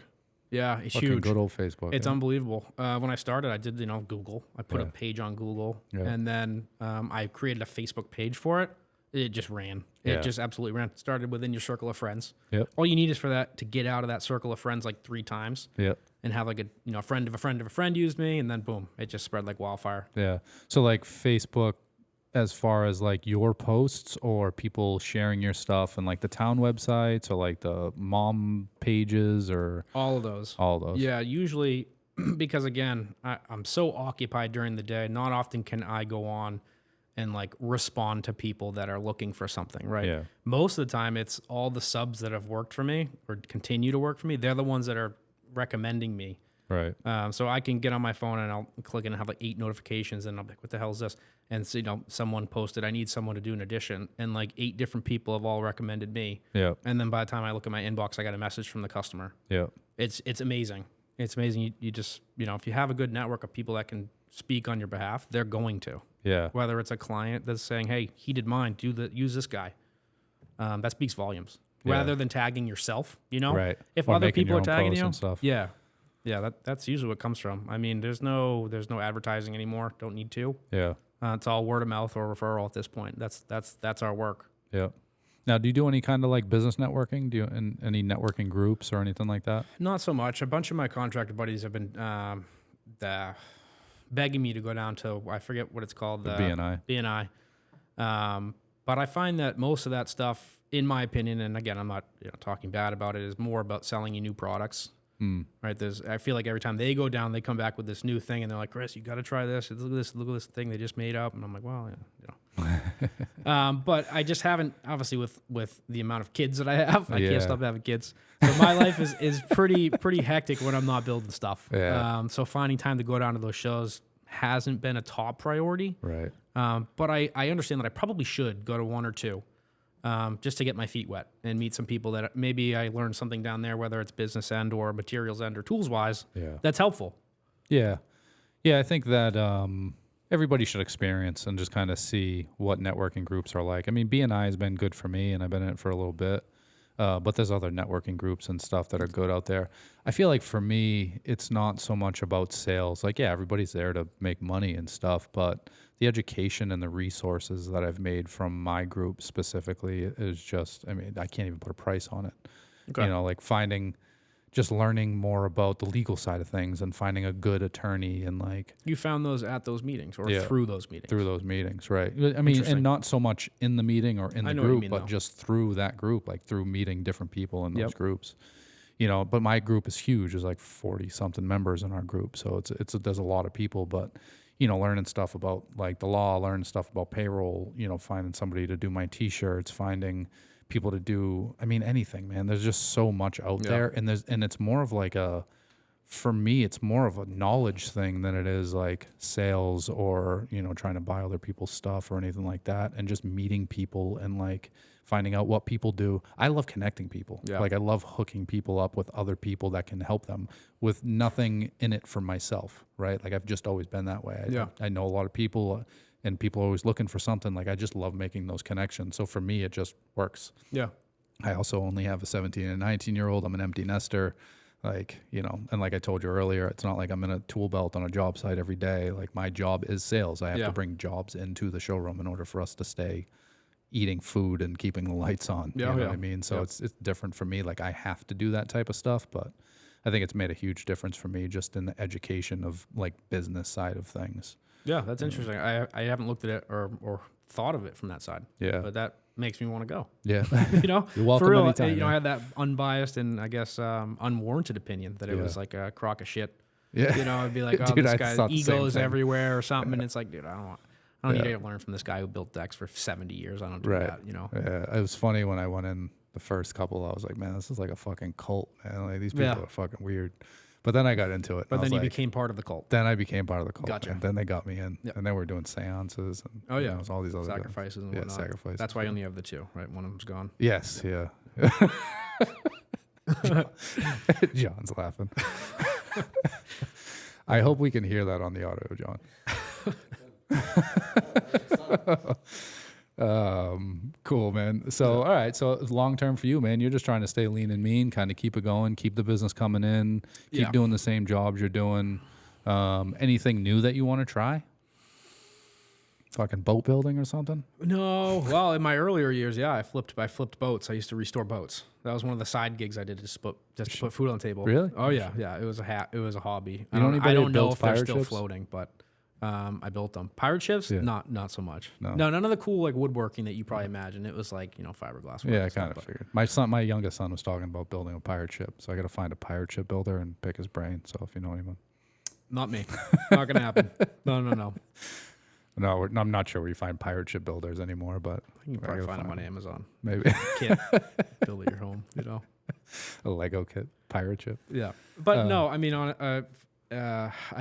Yeah, it's Fucking huge. good old Facebook. It's yeah. unbelievable. When I started, I did Google. I put Yeah. a page on Google, Yeah. and then I created a Facebook page for it. It just ran. Yeah. It just absolutely ran. Started within your circle of friends. Yep. All you need is for that to get out of that circle of friends like 3 times, Yep. and have like a friend of a friend of a friend used me, and then boom, it just spread like wildfire. Yeah. So like Facebook, as far as like your posts or people sharing your stuff and like the town websites or like the mom pages or All of those. all those. Yeah, usually because again, I'm so occupied during the day. Not often can I go on and like respond to people that are looking for something, right? Yeah. Most of the time, it's all the subs that have worked for me or continue to work for me. They're the ones that are recommending me. Right. So I can get on my phone and I'll click and have like 8 notifications, and I'm like, what the hell is this? And so, someone posted, I need someone to do an addition, and like 8 different people have all recommended me. Yeah. And then by the time I look at my inbox, I got a message from the customer. Yeah. It's amazing. It's amazing. You just, if you have a good network of people that can speak on your behalf, they're going to. Yeah. Whether it's a client that's saying, hey, he did mine, use this guy. That speaks volumes. Yeah. Rather than tagging yourself, Right. If Or other making people your are own tagging posts you, and stuff. yeah. Yeah, that's usually what it comes from. I mean, there's no advertising anymore. Don't need to. Yeah. It's all word of mouth or referral at this point. That's our work. Yeah. Now, do you do any kind of like business networking? Do you in any networking groups or anything like that? Not so much. A bunch of my contractor buddies have been begging me to go down to, I forget what it's called. The BNI. BNI. But I find that most of that stuff, in my opinion, and again, I'm not talking bad about it, is more about selling you new products. Right? I feel like every time they go down, they come back with this new thing, and they're like, Chris, you got to try this. Look at this thing they just made up. And I'm like, well, but I just haven't, obviously, with the amount of kids that I have, I can't stop having kids. So my life is pretty hectic when I'm not building stuff. Yeah. So finding time to go down to those shows hasn't been a top priority. Right. But I understand that I probably should go to 1 or 2. Just to get my feet wet and meet some people that maybe I learned something down there, whether it's business end or materials end or tools wise. Yeah. That's helpful. Yeah. Yeah. I think that everybody should experience and just kind of see what networking groups are like. I mean, BNI has been good for me, and I've been in it for a little bit. But there's other networking groups and stuff that are good out there. I feel like for me, it's not so much about sales. Like, yeah, everybody's there to make money and stuff, but the education and the resources that I've made from my group specifically is just, I mean, I can't even put a price on it. Okay. Like just learning more about the legal side of things and finding a good attorney and like. You found those at those meetings or Yeah. through those meetings? Through those meetings, right. I mean, and not so much in the meeting or in the know what you group, mean, but though. just through that group, like through meeting different people in those Yep. groups. But my group is huge. There's like 40 something members in our group. So there's a lot of people, but learning stuff about like the law, learning stuff about payroll, finding somebody to do my t-shirts, finding people to do, I mean, anything, man. There's just so much out there. And it's more of like for me, it's more of a knowledge thing than it is like sales or, trying to buy other people's stuff or anything like that. And just meeting people and like finding out what people do. I love connecting people. Yeah. Like I love hooking people up with other people that can help them with nothing in it for myself, right? Like I've just always been that way. I know a lot of people and people are always looking for something. Like I just love making those connections. So for me, it just works. Yeah. I also only have a 17 and 19-year-old. I'm an empty nester. Like, and like I told you earlier, it's not like I'm in a tool belt on a job site every day. Like my job is sales. I have to bring jobs into the showroom in order for us to stay eating food and keeping the lights on. You know what I mean? So it's different for me. Like I have to do that type of stuff, but I think it's made a huge difference for me just in the education of like business side of things. Yeah, that's interesting. I haven't looked at it or thought of it from that side. Yeah. But that makes me want to go. Yeah. You're welcome for real, anytime, I had that unwanted and I guess unwarranted opinion that it was like a crock of shit. Yeah. I'd be like, oh, Dude, this I guy's thought the same ego's thing. everywhere or something. And it's like, dude, I don't need to learn from this guy who built decks for 70 years. I don't do that, Yeah. It was funny when I went in the first couple, I was like, man, this is like a fucking cult, man. Like these people are fucking weird. But then I got into it. But then you like, became part of the cult. Then I became part of the cult. Gotcha. And then they got me in. Yep. And then we're doing seances and it was all these other sacrifices things. and whatnot. Sacrifices. That's why I only have the 2, right? One of them's gone. Yes, yeah. John's laughing. I hope we can hear that on the audio, John. Cool, man. So, all right. So long term for you, man, you're just trying to stay lean and mean, kind of keep it going, keep the business coming in, keep doing the same jobs you're doing. Anything new that you want to try? Fucking boat building or something? No. Well, in my earlier years, I flipped boats. I used to restore boats. That was one of the side gigs I did just to put food on the table. Really? Oh yeah. It was a hobby. You know anybody I that don't know builds if they're pirate still ships? floating, but I built them. Pirate ships? Yeah. Not so much. No. None of the cool like woodworking that you probably imagine. It was like, fiberglass. Yeah, I kind of figured. My youngest son was talking about building a pirate ship, so I got to find a pirate ship builder and pick his brain. So if you know anyone. Not me. Not gonna happen. No. No, I'm not sure where you find pirate ship builders anymore, but You can probably find them on Amazon. maybe Kit. Build at your home, a Lego kit pirate ship. Yeah. But no, I mean, I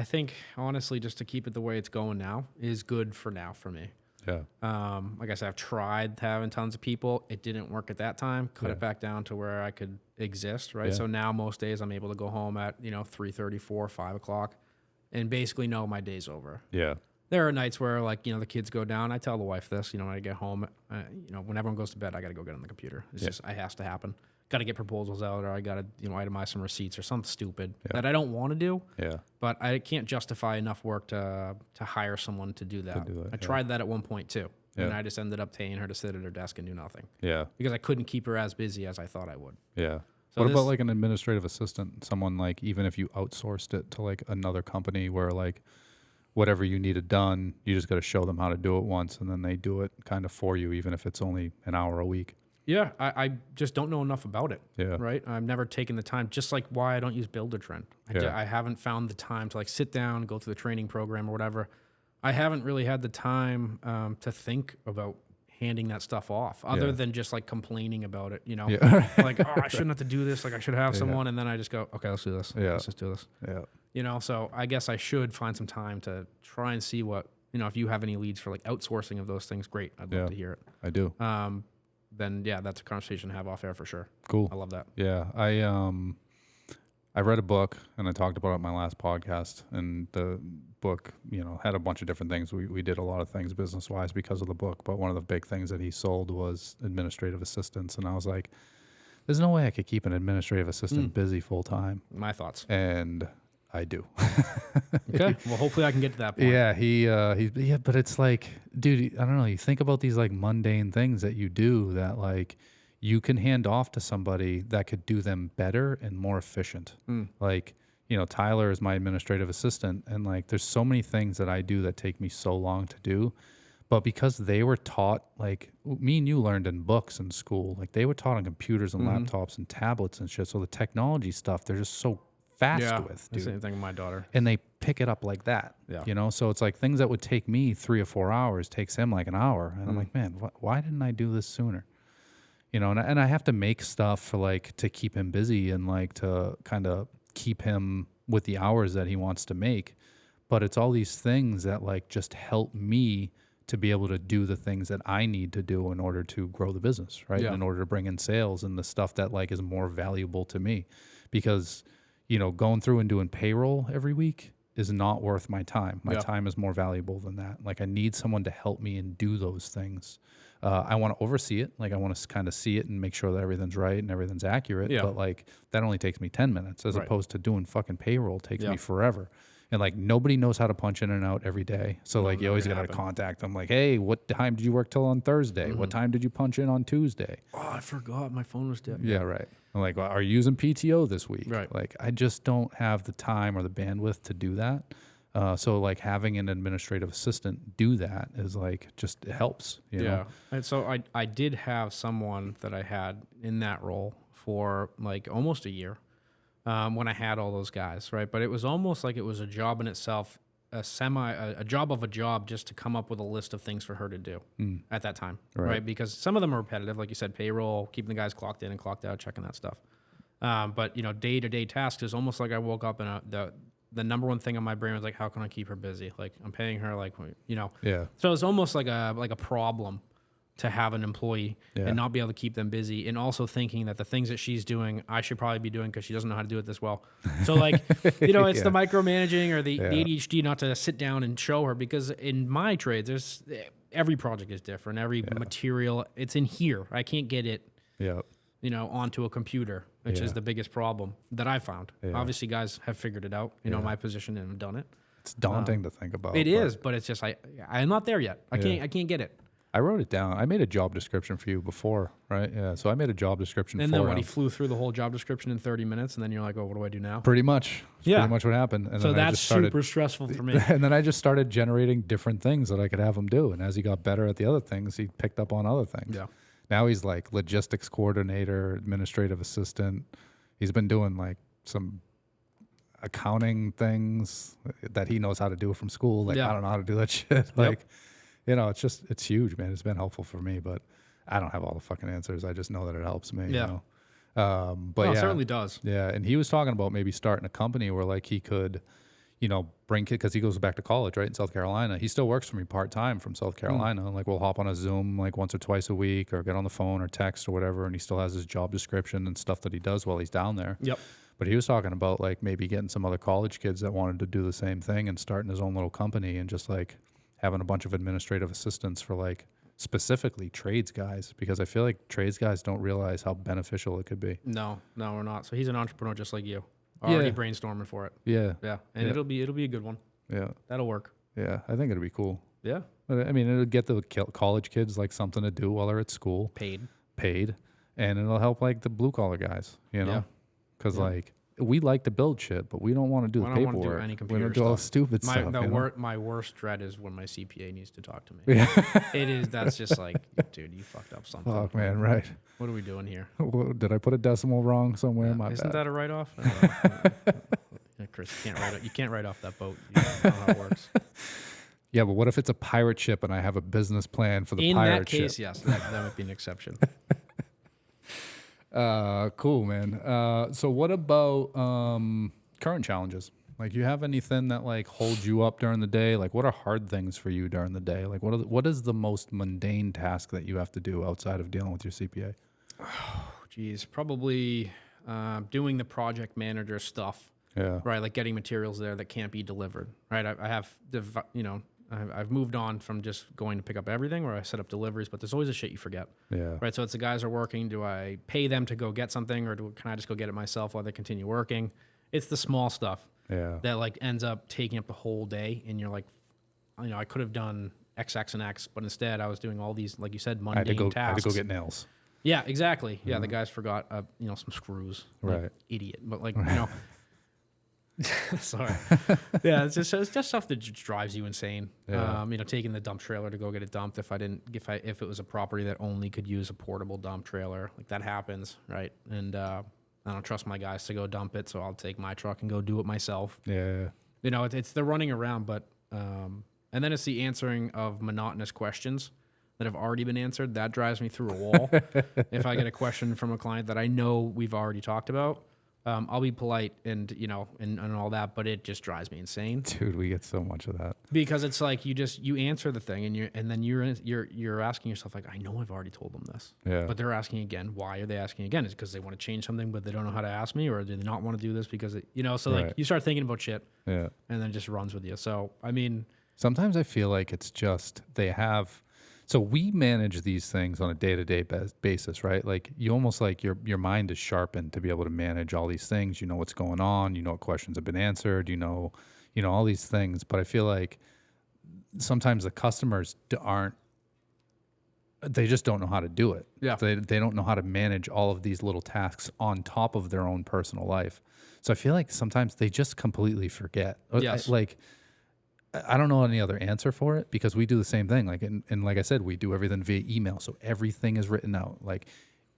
think honestly, just to keep it the way it's going now is good for now for me. Yeah. Like I said, I've tried having tons of people. It didn't work at that time. Cut it back down to where I could exist, right? Yeah. So now most days I'm able to go home at 3:30, 4, 5 o'clock, and basically know my day's over. Yeah. There are nights where the kids go down. I tell the wife this, when I get home, when everyone goes to bed, I got to go get on the computer. It's just, it has to happen. Got to get proposals out, or I got to, itemize some receipts or something stupid that I don't want to do. Yeah. But I can't justify enough work to hire someone to do that. I tried that at one point too. Yeah. And I just ended up paying her to sit at her desk and do nothing. Yeah. Because I couldn't keep her as busy as I thought I would. Yeah. So what about like an administrative assistant? Someone like, even if you outsourced it to like another company where like whatever you needed done, you just got to show them how to do it once and then they do it kind of for you, even if it's only an hour a week. Yeah, I just don't know enough about it. Yeah. Right? I've never taken the time, just like why I don't use Buildertrend. I haven't found the time to like sit down, go through the training program or whatever. I haven't really had the time to think about handing that stuff off other than just like complaining about it, like, I shouldn't have to do this. Like I should have someone. And then I just go, okay, let's do this. Yeah. Let's just do this. Yeah. So I guess I should find some time to try and see what, if you have any leads for like outsourcing of those things, great. I'd love to hear it. I do. Then that's a conversation to have off air for sure. Cool. I love that. Yeah. I read a book and I talked about it in my last podcast, and the book, had a bunch of different things. We did a lot of things business wise because of the book, but one of the big things that he sold was administrative assistants. And I was like, there's no way I could keep an administrative assistant busy full time. My thoughts. And I do. Okay. Well, hopefully I can get to that point. Yeah. But it's like, dude, I don't know. You think about these like mundane things that you do that like you can hand off to somebody that could do them better and more efficient. Like, Tyler is my administrative assistant, and like there's so many things that I do that take me so long to do. But because they were taught, like me and you learned in books in school, like they were taught on computers and laptops and tablets and shit. So the technology stuff, they're just so fast with, dude. The same thing with my daughter. And they pick it up like that, So it's like things that would take me 3 or 4 hours takes him like an hour. And I'm like, man, why didn't I do this sooner? And I have to make stuff for like to keep him busy and like to kind of keep him with the hours that he wants to make. But it's all these things that like just help me to be able to do the things that I need to do in order to grow the business, right? And in order to bring in sales and the stuff that like is more valuable to me. Because, going through and doing payroll every week is not worth my time. My time is more valuable than that. Like I need someone to help me and do those things. I want to oversee it. Like I want to kind of see it and make sure that everything's right and everything's accurate. But like that only takes me 10 minutes as opposed to doing fucking payroll takes me forever. And like nobody knows how to punch in and out every day. So like you always got to contact them like, hey, what time did you work till on Thursday? What time did you punch in on Tuesday? Oh, I forgot my phone was dead. Yeah, right. I'm like, well, are you using PTO this week? Right. Like I just don't have the time or the bandwidth to do that. So like having an administrative assistant do that is like just it helps. You know? And so I did have someone that I had in that role for like almost a year when I had all those guys, right? But it was almost like it was a job in itself, a job of a job just to come up with a list of things for her to do at that time, right? Because some of them are repetitive, like you said, payroll, keeping the guys clocked in and clocked out, checking that stuff. But day-to-day tasks is almost like I woke up and the number one thing on my brain was like, how can I keep her busy? Like I'm paying her, like, So it's almost like a problem to have an employee Yeah. and not be able to keep them busy, and also thinking that the things that she's doing, I should probably be doing because she doesn't know how to do it this well. So like, you know, it's Yeah. the micromanaging or the Yeah. ADHD not to sit down and show her, because in my trades, every project is different. Every material, it's in here. I can't get it, Yeah. you know, onto a computer, which is Yeah. the biggest problem that I found. Yeah. Obviously, guys have figured it out, you know, my position, and have done it. It's daunting to think about. It is, but it's just I'm not there yet. I can't get it. I wrote it down. I made a job description for you before, right? Yeah. So I made a job description And for then him. he flew through the whole job description in 30 minutes, and then you're like, oh, what do I do now? Pretty much. It's Yeah. pretty much what happened. And So then I that's just started, super stressful for me. And then I just started generating different things that I could have him do. And as he got better at the other things, he picked up on other things. Yeah. Now he's like logistics coordinator, administrative assistant. He's been doing like some accounting things that he knows how to do from school. Like, Yeah. I don't know how to do that shit. Like, you know, it's huge, man. It's been helpful for me, but I don't have all the fucking answers. I just know that it helps me, Yeah. you know? But Well, yeah, it certainly does. yeah. And he was talking about maybe starting a company where like he could, you know, bring kids, because he goes back to college, right, in South Carolina. He still works for me part-time from South Carolina. Like we'll hop on a Zoom like once or twice a week or get on the phone or text or whatever. And he still has his job description and stuff that he does while he's down there. Yep. But he was talking about like maybe getting some other college kids that wanted to do the same thing and starting his own little company and just like having a bunch of administrative assistants for like specifically trades guys, because I feel like trades guys don't realize how beneficial it could be. No, we're not. So he's an entrepreneur just like you. Already Yeah. brainstorming for it. Yeah. Yeah. And Yeah. it'll be a good one. Yeah. That'll work. Yeah. I think it'd be cool. Yeah. But, I mean, it'll get the college kids like something to do while they're at school, Paid. and it'll help like the blue collar guys, you know, Yeah. because like we like to build shit, but we don't want to do the I don't wanna do paperwork. any We computer don't do all the stuff. stupid stuff. you know? My worst dread is when my CPA needs to talk to me. Yeah. It is. That's just like, dude, you fucked up something. Fuck, man. Right. What are we doing here? Did I put a decimal wrong somewhere? My Isn't bad. that a write-off? I don't know. Yeah, Chris, you can't write off that boat. You don't know how it works. Yeah, but what if it's a pirate ship and I have a business plan for the In pirate that case, ship? yes, that might be an exception. Cool, man. So what about current challenges? Like, you have anything that like holds you up during the day? Like, what are hard things for you during the day? Like, what is the most mundane task that you have to do outside of dealing with your CPA? Geez, probably doing the project manager stuff. Yeah. Right, like getting materials there that can't be delivered. Right, I have, I've moved on from just going to pick up everything where I set up deliveries, but there's always a shit you forget. Yeah. Right, so it's the guys are working. Do I pay them to go get something, or can I just go get it myself while they continue working? It's the small stuff Yeah. that like ends up taking up the whole day, and you're like, I could have done X, X, and X, but instead I was doing all these, like you said, I had mundane to tasks. go get nails. Yeah, exactly. Yeah, the guys forgot, some screws. Like, Right. Idiot. But like, sorry. Yeah, it's just stuff that just drives you insane. Yeah. Taking the dump trailer to go get it dumped if it was a property that only could use a portable dump trailer, like that happens, right? And I don't trust my guys to go dump it, so I'll take my truck and go do it myself. Yeah. It's the running around, but and then it's the answering of monotonous questions that have already been answered. That drives me through a wall. If I get a question from a client that I know we've already talked about, I'll be polite and and all that, but it just drives me insane. Dude, we get so much of that. Because it's like you answer the thing and then you're asking yourself like, I know I've already told them this. Yeah. But they're asking again. Why are they asking again? Is it because they want to change something but they don't know how to ask me, or do they not want to do this because like Right. you start thinking about shit. Yeah. And then it just runs with you. So I mean, Sometimes I feel like it's just so we manage these things on a day-to-day basis, right? Like you almost like your mind is sharpened to be able to manage all these things. You know what's going on. You know what questions have been answered. You know all these things. But I feel like sometimes the customers they just don't know how to do it. Yeah. They don't know how to manage all of these little tasks on top of their own personal life. So I feel like sometimes they just completely forget. Yes. I don't know any other answer for it, because we do the same thing. Like, and like I said, we do everything via email. So everything is written out. Like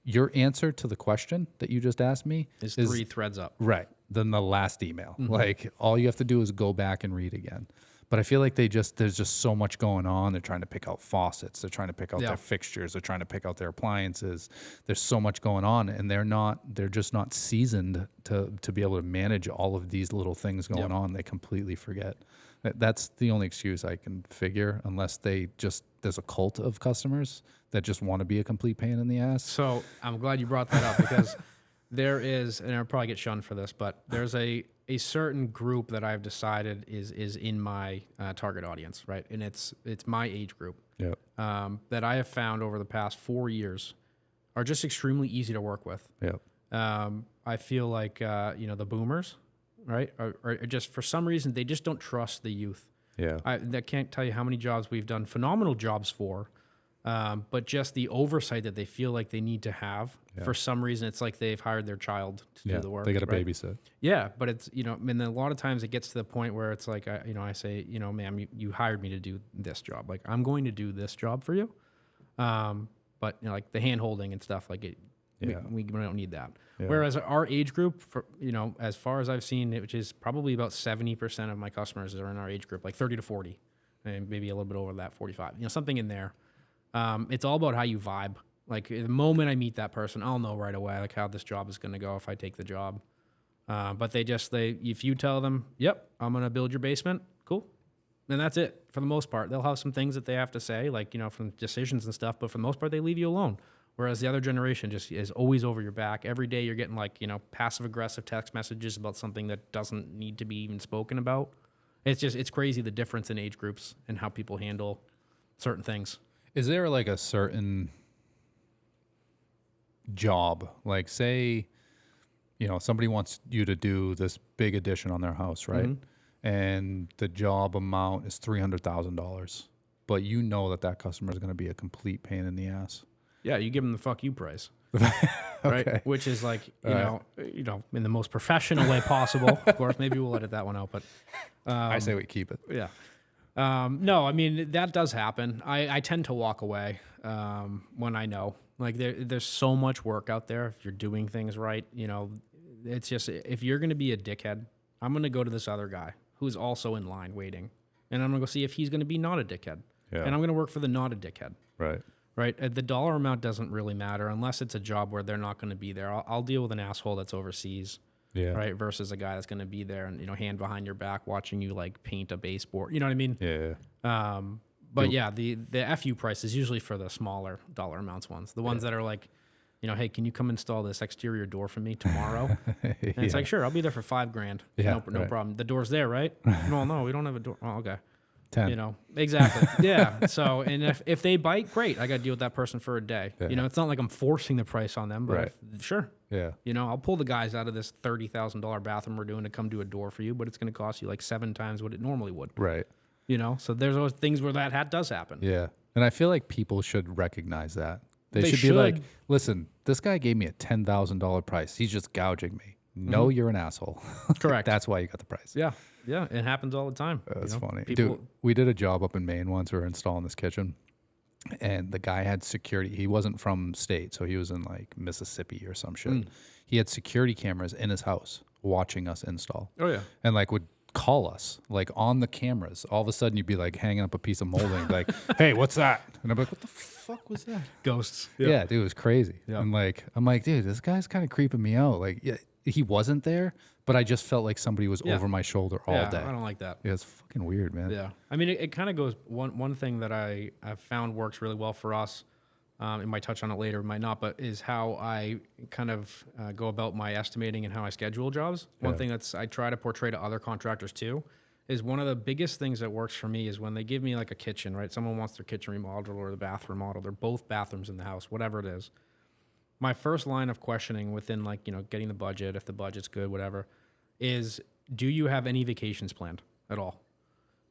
your answer to the question that you just asked me is 3 threads up. Right. Then the last email. Mm-hmm. Like all you have to do is go back and read again. But I feel like there's just so much going on. They're trying to pick out faucets. They're trying to pick out their fixtures. They're trying to pick out their appliances. There's so much going on, and they're just not seasoned to be able to manage all of these little things going on. They completely forget. That's the only excuse I can figure, unless they just there's a cult of customers that just want to be a complete pain in the ass. So I'm glad you brought that up because there is, and I'll probably get shunned for this, but there's a certain group that I've decided is in my target audience, right? And it's my age group. Yeah. That I have found over the past 4 years are just extremely easy to work with. Yeah. I feel like, the boomers, right, are just, for some reason, they just don't trust the youth. Yeah. I can't tell you how many jobs we've done phenomenal jobs for, but just the oversight that they feel like they need to have. For some reason, it's like they've hired their child to do the work. They got to right? babysit. Yeah, but it's, and then a lot of times it gets to the point where it's like, I say, ma'am, you hired me to do this job. Like, I'm going to do this job for you. But, like the hand holding and stuff, like it, we don't need that. Yeah. Whereas our age group, for, as far as I've seen, which is probably about 70% of my customers are in our age group, like 30 to 40, and maybe a little bit over that, 45, something in there. It's all about how you vibe. Like the moment I meet that person, I'll know right away, like how this job is going to go if I take the job. But if you tell them, yep, I'm going to build your basement, cool. And that's it for the most part. They'll have some things that they have to say, like, from decisions and stuff, but for the most part, they leave you alone. Whereas the other generation just is always over your back. Every day you're getting like, passive aggressive text messages about something that doesn't need to be even spoken about. It's crazy the difference in age groups and how people handle certain things. Is there like a certain job, like say, somebody wants you to do this big addition on their house, right? Mm-hmm. And the job amount is $300,000, but that customer is going to be a complete pain in the ass. Yeah, you give them the fuck you price, right? Which is like, in the most professional way possible. Of course, maybe we'll edit that one out, but I say we keep it. Yeah. No, I mean, that does happen. I tend to walk away when I know. Like there's so much work out there if you're doing things right. It's just, if you're going to be a dickhead, I'm going to go to this other guy who's also in line waiting, and I'm going to go see if he's going to be not a dickhead. Yeah. And I'm going to work for the not a dickhead. Right. Right. The dollar amount doesn't really matter unless it's a job where they're not going to be there. I'll deal with an asshole that's overseas. Yeah. Right. Versus a guy that's going to be there and, hand behind your back watching you like paint a baseboard. You know what I mean? Yeah. But yeah, the FU price is usually for the smaller dollar amounts ones. The ones that are like, hey, can you come install this exterior door for me tomorrow? And it's like, sure, I'll be there for $5,000. Yeah. No problem. The door's there, right? No, we don't have a door. Oh, okay. 10. Exactly. Yeah. So, and if they bite, great. I got to deal with that person for a day. Yeah. It's not like I'm forcing the price on them, but sure. Yeah. I'll pull the guys out of this $30,000 bathroom we're doing to come do a door for you, but it's going to cost you like 7 times what it normally would. Right. So there's those things where that does happen. Yeah. And I feel like people should recognize that. They should be like, listen, this guy gave me a $10,000 price. He's just gouging me. No, you're an asshole. Correct. That's why you got the price. Yeah. Yeah, it happens all the time. That's funny. Dude, we did a job up in Maine once. We were installing this kitchen, and the guy had security. He wasn't from state, so he was in like Mississippi or some shit. He had security cameras in his house watching us install. Oh, yeah. And like would call us like on the cameras. All of a sudden, you'd be like hanging up a piece of molding, like, hey, what's that? And I'm like, what the fuck was that? Ghosts. Yep. Yeah, dude, it was crazy. Yep. And like, I'm like, dude, this guy's kind of creeping me out. Like, yeah. He wasn't there, but I just felt like somebody was over my shoulder all day. I don't like that. Yeah, it's fucking weird, man. Yeah. I mean, it kind of goes, one thing that I've found works really well for us, it might touch on it later, it might not, but is how I kind of go about my estimating and how I schedule jobs. One thing I try to portray to other contractors too, is one of the biggest things that works for me is when they give me like a kitchen, right? Someone wants their kitchen remodeled or the bathroom remodeled. They're both bathrooms in the house, whatever it is. My first line of questioning within like, getting the budget, if the budget's good, whatever, is do you have any vacations planned at all?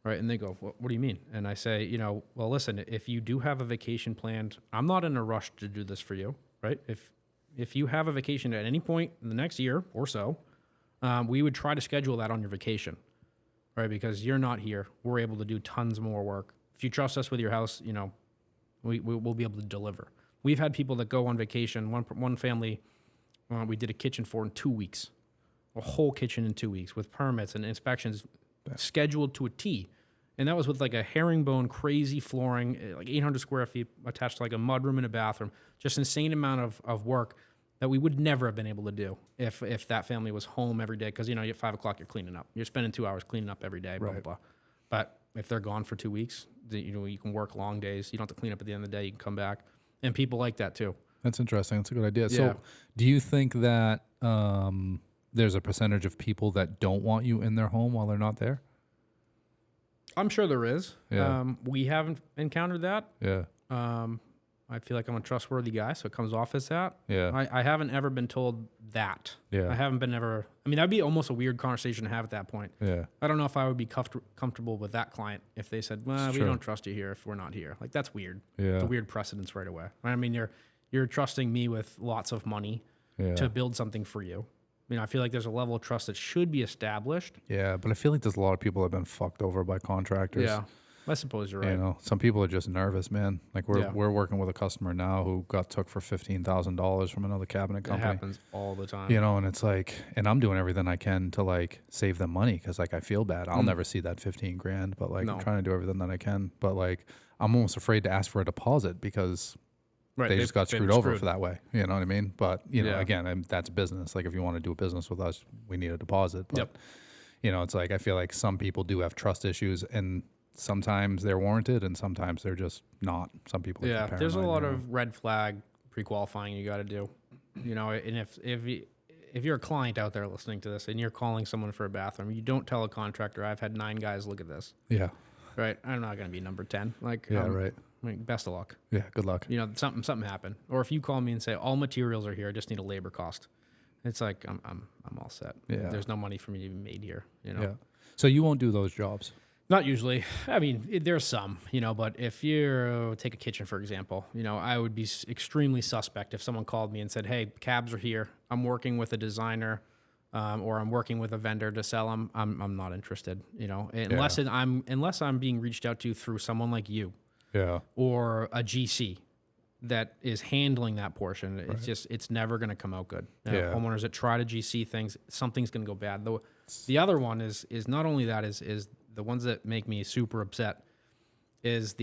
Right. And they go, what do you mean? And I say, well, listen, if you do have a vacation planned, I'm not in a rush to do this for you. Right. If you have a vacation at any point in the next year or so, we would try to schedule that on your vacation. Right. Because you're not here. We're able to do tons more work. If you trust us with your house, we'll be able to deliver. We've had people that go on vacation. One family, we did a kitchen for in 2 weeks, a whole kitchen in 2 weeks with permits and inspections scheduled to a T. And that was with like a herringbone, crazy flooring, like 800 square feet attached to like a mudroom and a bathroom. Just insane amount of work that we would never have been able to do if that family was home every day. Because, at 5 o'clock, you're cleaning up. You're spending 2 hours cleaning up every day, blah, blah, blah. But if they're gone for 2 weeks, you can work long days. You don't have to clean up at the end of the day. You can come back, and people like that too. That's interesting. That's a good idea. Yeah. So do you think that there's a percentage of people that don't want you in their home while they're not there? I'm sure there is. Yeah. We haven't encountered that. Yeah. I feel like I'm a trustworthy guy, so it comes off as that. Yeah. I haven't ever been told that. Yeah. I haven't been ever. I mean, that'd be almost a weird conversation to have at that point. Yeah. I don't know if I would be comfortable with that client if they said, well, we Sure. don't trust you here if we're not here. Like, that's weird. Yeah. It's a weird precedence right away. I mean, you're trusting me with lots of money Yeah. to build something for you. I mean, I feel like there's a level of trust that should be established. Yeah, but I feel like there's a lot of people that have been fucked over by contractors. Yeah, I suppose you're right. You know, some people are just nervous, man. Like Yeah. we're working with a customer now who got took for $15,000 from another cabinet It company. happens all the time. You know, and it's like, and I'm doing everything I can to like save them money because like I feel bad. I'll never see that 15 grand, but like No. I'm trying to do everything that I can. But like I'm almost afraid to ask for a deposit because Right, they they've just got been screwed over for that way. You know what I mean? But you know, Yeah. again, that's business. Like if you want to do a business with us, we need a deposit. But Yep. you know, it's like I feel like some people do have trust issues, and sometimes they're warranted, and sometimes they're just not. Some people, are Yeah, just there's a paranoid, lot you know? of red flag pre-qualifying you got to do. You know, and if you're a client out there listening to this and you're calling someone for a bathroom, you don't tell a contractor, I've had 9 guys look at this. Yeah, Right? I'm not going to be number 10. Like, yeah, right. I mean, best of luck. Yeah, good luck. You know, something happened. Or if you call me and say all materials are here, I just need a labor cost. It's like I'm all set. Yeah. There's no money for me to be made here. You know. Yeah. So you won't do those jobs. Not usually. I mean, there's some, you know, but if you take a kitchen, for example, you know, I would be extremely suspect if someone called me and said, hey, cabs are here. I'm working with a designer or I'm working with a vendor to sell them. I'm not interested, you know, unless I'm being reached out to through someone like you Yeah. or a GC that is handling that portion. It's never going to come out good. Yeah. Homeowners that try to GC things, something's going to go bad. The other one is not only that is the ones that make me super upset is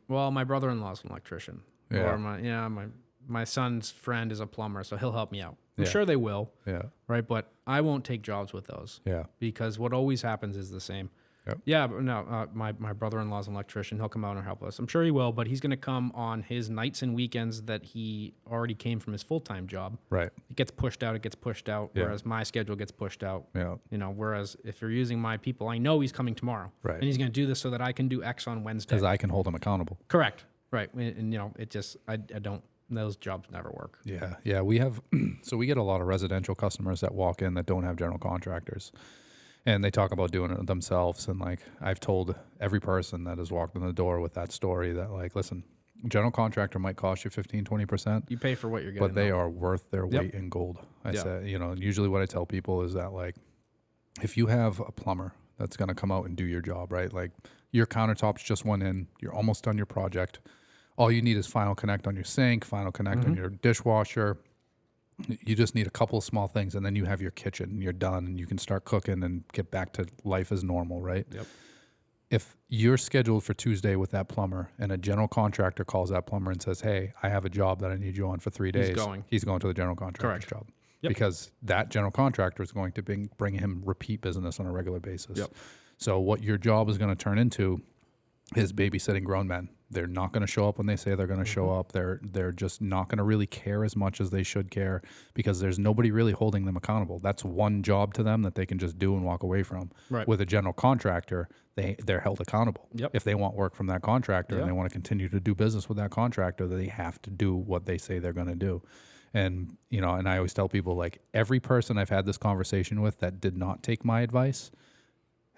my brother-in-law's an electrician Yeah. or my son's friend is a plumber, so he'll help me out. I'm Yeah. sure they will, Yeah. right? But I won't take jobs with those Yeah. because what always happens is the same. Yep. Yeah, but no, my brother-in-law's an electrician. He'll come out and help us. I'm sure he will, but he's going to come on his nights and weekends that he already came from his full-time job. Right. It gets pushed out, Yeah. whereas my schedule gets pushed out. Yeah. You know, whereas if you're using my people, I know he's coming tomorrow. Right. And he's going to do this so that I can do X on Wednesday. Because I can hold them accountable. Correct. Right. And you know, it just, I don't, those jobs never work. Yeah. Yeah. We have, so we get a lot of residential customers that walk in that don't have general contractors. And they talk about doing it themselves. And like, I've told every person that has walked in the door with that story that like, listen, general contractor might cost you 15, 20%. You pay for what you're getting. But they are worth their Yep. weight in gold. I Yeah. say, you know, usually what I tell people is that like, if you have a plumber that's going to come out and do your job, right? Like your countertops just went in, you're almost done your project. All you need is final connect on your sink, final connect on your dishwasher. You just need a couple of small things, and then you have your kitchen, and you're done, and you can start cooking and get back to life as normal, right? Yep. If you're scheduled for Tuesday with that plumber, and a general contractor calls that plumber and says, hey, I have a job that I need you on for 3 days, he's going to the general contractor's Correct. job. Yep. Because that general contractor is going to bring him repeat business on a regular basis. Yep. So what your job is going to turn into is babysitting grown men. They're not going to show up when they say they're going to show up. They're just not going to really care as much as they should care because there's nobody really holding them accountable. That's one job to them that they can just do and walk away from. Right. With a general contractor, they're held accountable. Yep. If they want work from that contractor Yeah. and they want to continue to do business with that contractor, they have to do what they say they're going to do. And, you know, and I always tell people, like, every person I've had this conversation with that did not take my advice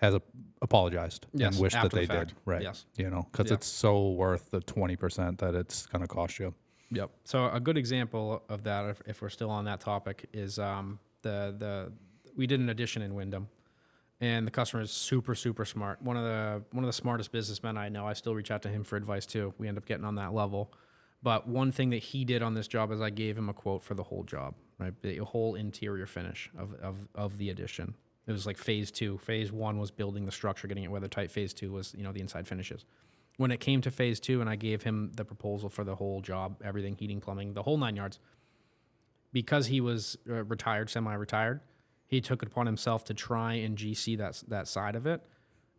has apologized Yes, and wished that after they the fact. did. Right. Yes. You know, because Yeah. it's so worth the 20% that it's going to cost you. Yep. So a good example of that, if we're still on that topic, is we did an addition in Wyndham, and the customer is super smart. One of the smartest businessmen I know. I still reach out to him for advice too. We end up getting on that level. But one thing that he did on this job is I gave him a quote for the whole job, right? The whole interior finish of the addition. It was like phase 2. Phase 1 was building the structure, getting it weather tight. Phase 2 was, you know, the inside finishes. When it came to phase 2 and I gave him the proposal for the whole job, everything, heating, plumbing, the whole 9 yards, because he was retired, semi-retired, he took it upon himself to try and GC that side of it,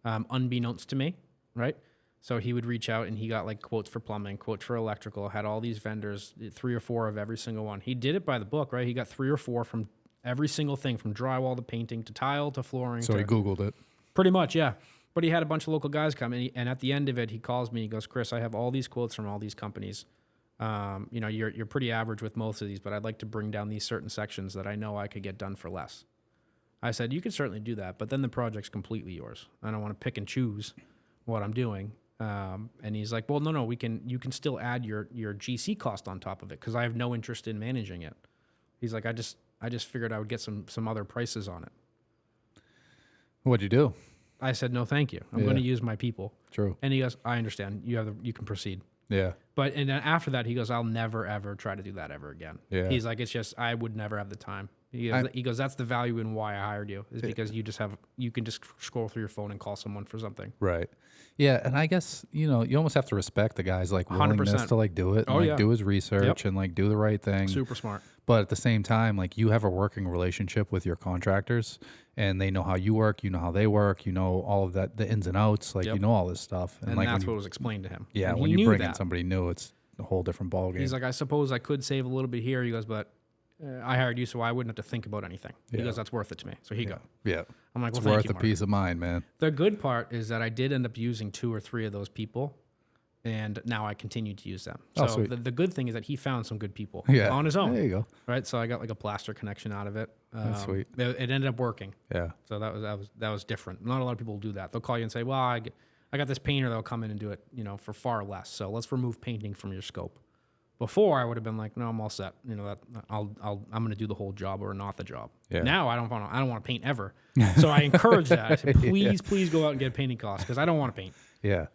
unbeknownst to me. right? So he would reach out and he got like quotes for plumbing, quotes for electrical, had all these vendors, 3 or 4 of every single one. He did it by the book, right? He got 3 or 4 from every single thing, from drywall to painting to tile to flooring. So he Googled it. Pretty much, yeah. But he had a bunch of local guys come, and at the end of it, he calls me. He goes, Chris, I have all these quotes from all these companies. You're pretty average with most of these, but I'd like to bring down these certain sections that I know I could get done for less. I said, you can certainly do that, but then the project's completely yours. I don't want to pick and choose what I'm doing. And he's like, well, no, you can still add your GC cost on top of it because I have no interest in managing it. He's like, I just figured I would get some other prices on it. What'd you do? I said, no, thank you. I'm going to use my people. True. And he goes, I understand. You can proceed. Yeah. But and then after that, he goes, I'll never ever try to do that ever again. Yeah. He's like, it's just I would never have the time. He goes, that's the value in why I hired you is because you can just scroll through your phone and call someone for something. Right. Yeah, and I guess, you almost have to respect the guy's like willingness 100%. to like do it and do his research and like do the right thing. Super smart. But at the same time, like you have a working relationship with your contractors and they know how you work, you know how they work, you know all of that, the ins and outs, like you know all this stuff. And like that's what was explained to him. Yeah, and when you bring in somebody new, it's a whole different ballgame. He's like, I suppose I could save a little bit here. He goes, but I hired you so I wouldn't have to think about anything. He goes, that's worth it to me. So he go. Yeah. I'm like, well, it's thank worth you, a Mark. peace of mind, man. The good part is that I did end up using 2 or 3 of those people, and now I continue to use them. So the good thing is that he found some good people on his own. There you go. Right, so I got like a plaster connection out of it. That's sweet. It ended up working. Yeah. So that was different. Not a lot of people will do that. They'll call you and say, well, I got this painter that'll come in and do it, for far less. So let's remove painting from your scope. Before I would have been like, no, I'm all set. I'm going to do the whole job or not the job. Yeah. Now I don't want to paint ever. So I encourage that. I say, please go out and get a painting cost because I don't want to paint. Yeah.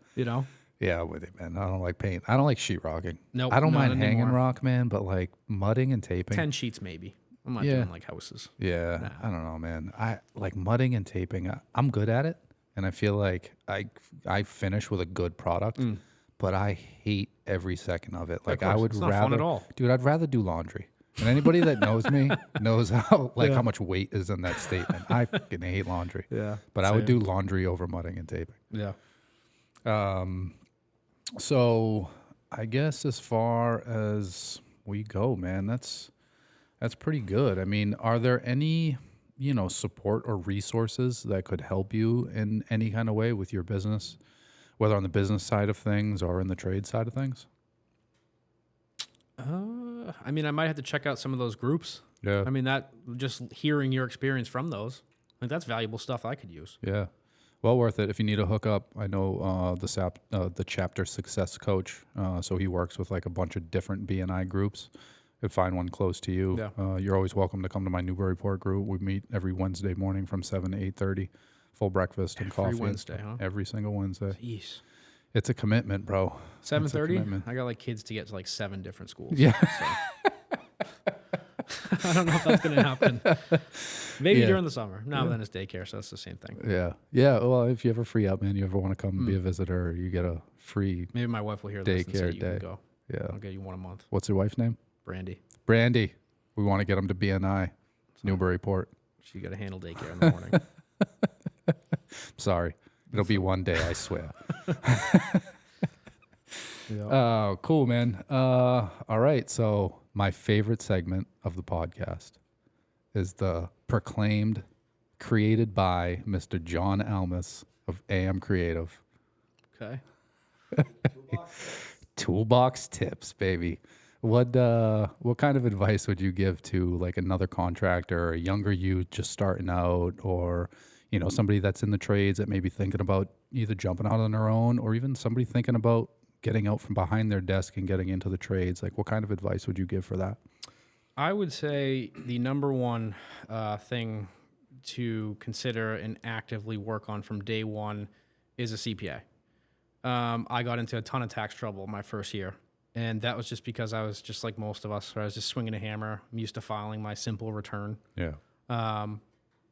Yeah, with it, man. I don't like paint. I don't like sheetrocking. Nope, I don't not mind hanging anymore. rock, man, but like mudding and taping. 10 sheets maybe. I'm not doing like houses. Yeah. Nah. I don't know, man. I like mudding and taping. I'm good at it. And I feel like I finish with a good product, but I hate every second of it. Like I would it's rather, not fun at all. Dude, I'd rather do laundry. And anybody that knows me knows how much weight is in that statement. I fucking hate laundry. Yeah. But I would do laundry over mudding and taping. Yeah. So I guess as far as we go, man, that's pretty good. I mean, are there any, support or resources that could help you in any kind of way with your business, whether on the business side of things or in the trade side of things? I mean, I might have to check out some of those groups. Yeah. I mean, that just hearing your experience from those, that's valuable stuff I could use. Yeah. Well worth it. If you need a hookup, I know the chapter success coach. So he works with like a bunch of different BNI groups. Could find one close to you. Yeah. You're always welcome to come to my Newburyport group. We meet every Wednesday morning from 7 to 8:30. Full breakfast and coffee. Every Wednesday, huh? Every single Wednesday. Jeez. It's a commitment, bro. 7:30. I got like kids to get to like 7 different schools. Yeah. So. I don't know if that's going to happen. Maybe during the summer. No, then it's daycare, so it's the same thing. Yeah. Yeah. Well, if you ever free up, man, you ever want to come be a visitor, you get a free Maybe my wife will hear this and say you can go. Yeah. I'll get you one a month. What's your wife's name? Brandy. We want to get them to BNI, Newburyport. She got to handle daycare in the morning. Sorry. It'll be one day, I swear. Yeah. Oh, cool, man. All right. So my favorite segment of the podcast is the proclaimed, created by Mr. John Almus of AM Creative. Okay. Toolbox tips, baby. What kind of advice would you give to like another contractor, or a younger youth just starting out, or somebody that's in the trades that may be thinking about either jumping out on their own, or even somebody thinking about getting out from behind their desk and getting into the trades? Like, what kind of advice would you give for that? I would say the number one thing to consider and actively work on from day one is a CPA. I got into a ton of tax trouble my first year, and that was just because I was just like most of us, where I was just swinging a hammer. I'm used to filing my simple return. Yeah.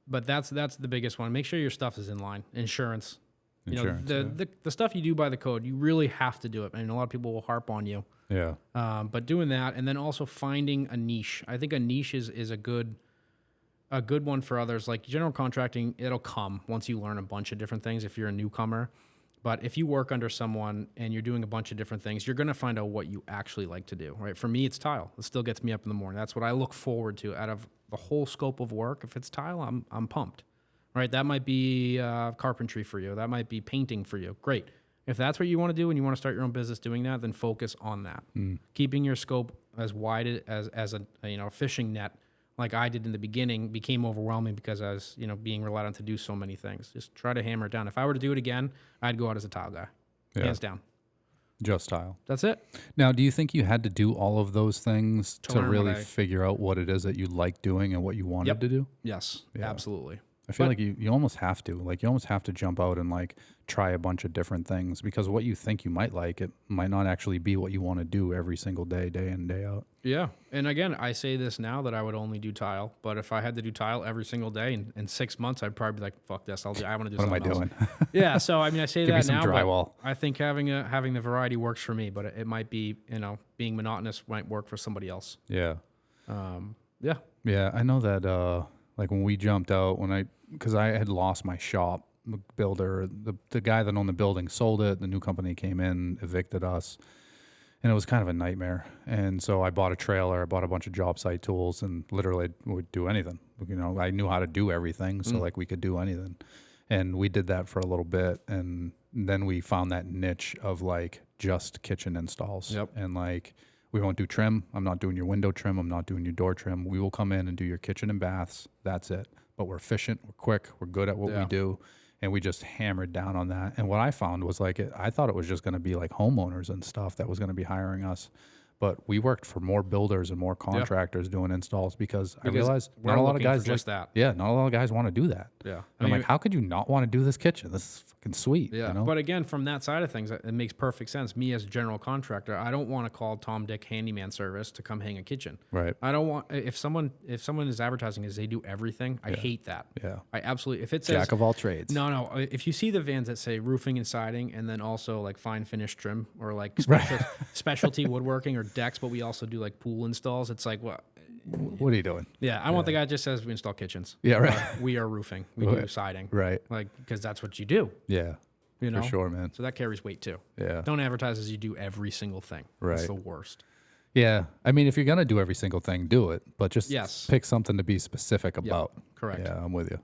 But that's the biggest one. Make sure your stuff is in line. Insurance. Insurance, The stuff you do by the code, you really have to do it. And a lot of people will harp on you. Yeah. But doing that, and then also finding a niche. I think a niche is a good one for others. Like general contracting, it'll come once you learn a bunch of different things if you're a newcomer. But if you work under someone and you're doing a bunch of different things, you're going to find out what you actually like to do, right? For me, it's tile. It still gets me up in the morning. That's what I look forward to out of the whole scope of work. If it's tile, I'm pumped, right? That might be carpentry for you. That might be painting for you. Great. If that's what you want to do and you want to start your own business doing that, then focus on that. Keeping your scope as wide as a fishing net, like I did in the beginning, became overwhelming because I was being relied on to do so many things. Just try to hammer it down. If I were to do it again, I'd go out as a tile guy, hands down. Just tile. That's it. Now, do you think you had to do all of those things to learn really what I- figure out what it is that you like doing and what you wanted to do? Yes, absolutely. I feel like you almost have to. Like, you almost have to jump out and, like, try a bunch of different things, because what you think you might like, it might not actually be what you want to do every single day, day in, day out. Yeah. And again, I say this now that I would only do tile, but if I had to do tile every single day in 6 months, I'd probably be like, fuck this. I want to do What am I something else. doing? Yeah. So, I mean, I say Give me that some now, drywall. but I think having the variety works for me, but it might be, being monotonous might work for somebody else. Yeah. Yeah. Yeah, I know that, like, when we jumped out, because I had lost my shop, the builder, the guy that owned the building sold it, the new company came in, evicted us, and it was kind of a nightmare. And so I bought a trailer, I bought a bunch of job site tools, and literally would do anything. I knew how to do everything, so like we could do anything. And we did that for a little bit, and then we found that niche of like just kitchen installs. Yep. And like, we won't do trim. I'm not doing your window trim. I'm not doing your door trim. We will come in and do your kitchen and baths. That's it. But we're efficient. We're quick. We're good at what we do. And we just hammered down on that. And what I found was I thought it was just going to be like homeowners and stuff that was going to be hiring us. But we worked for more builders and more contractors doing installs because I realized not a lot of guys just that. Yeah, not a lot of guys want to do that. Yeah. And I'm like, how could you not want to do this kitchen? This is fucking sweet. Yeah. But again, from that side of things, it makes perfect sense. Me as a general contractor, I don't want to call Tom Dick Handyman Service to come hang a kitchen. Right. I don't want, if someone is advertising as they do everything, I hate that. Yeah. I absolutely, if it says Jack of all trades. No. If you see the vans that say roofing and siding and then also like fine finish trim or like specialty woodworking or decks, but we also do like pool installs, it's like, what? What are you doing? Yeah, I want the guy that just says we install kitchens. Yeah, right. We are roofing. We do siding. Right. Like, because that's what you do. Yeah. For sure, man. So that carries weight too. Yeah. Don't advertise as you do every single thing. Right. That's the worst. Yeah. I mean, if you're going to do every single thing, do it. But just pick something to be specific about. Correct. Yeah, I'm with you.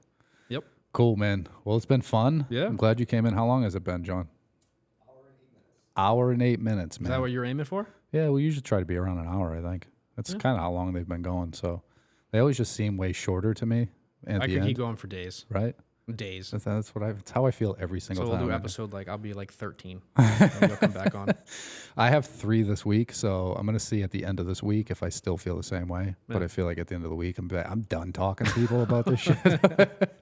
Yep. Cool, man. Well, it's been fun. Yeah. I'm glad you came in. How long has it been, John? Hour and 8 minutes, man. Is that what you're aiming for? Yeah, we usually try to be around an hour, I think. That's kind of how long they've been going. So they always just seem way shorter to me at I the could end. keep going for days. Right? Days. That's how I feel every single So time. we'll do episode like I'll be like 13. And you'll come back on. I have 3 this week, so I'm gonna see at the end of this week if I still feel the same way. But I feel like at the end of the week, I'm done talking to people about this shit.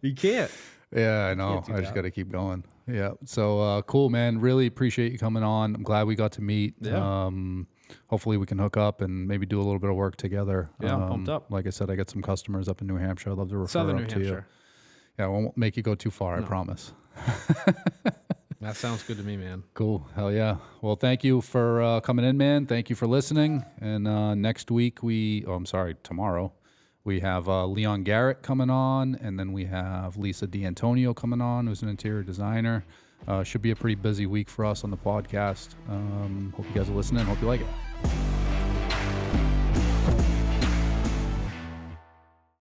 You can't. Yeah, I know. I just got to keep going. Yeah. So cool, man. Really appreciate you coming on. I'm glad we got to meet. Yeah. Hopefully we can hook up and maybe do a little bit of work together. Yeah, I'm pumped up. Like I said, I got some customers up in New Hampshire. I'd love to refer Southern up New to Hampshire. you. Yeah, I won't make you go too far, I promise. That sounds good to me, man. Cool. Hell yeah. Well, thank you for coming in, man. Thank you for listening. And next week tomorrow, we have Leon Garrett coming on, and then we have Lisa D'Antonio coming on, who's an interior designer. Should be a pretty busy week for us on the podcast. Hope you guys are listening. Hope you like it.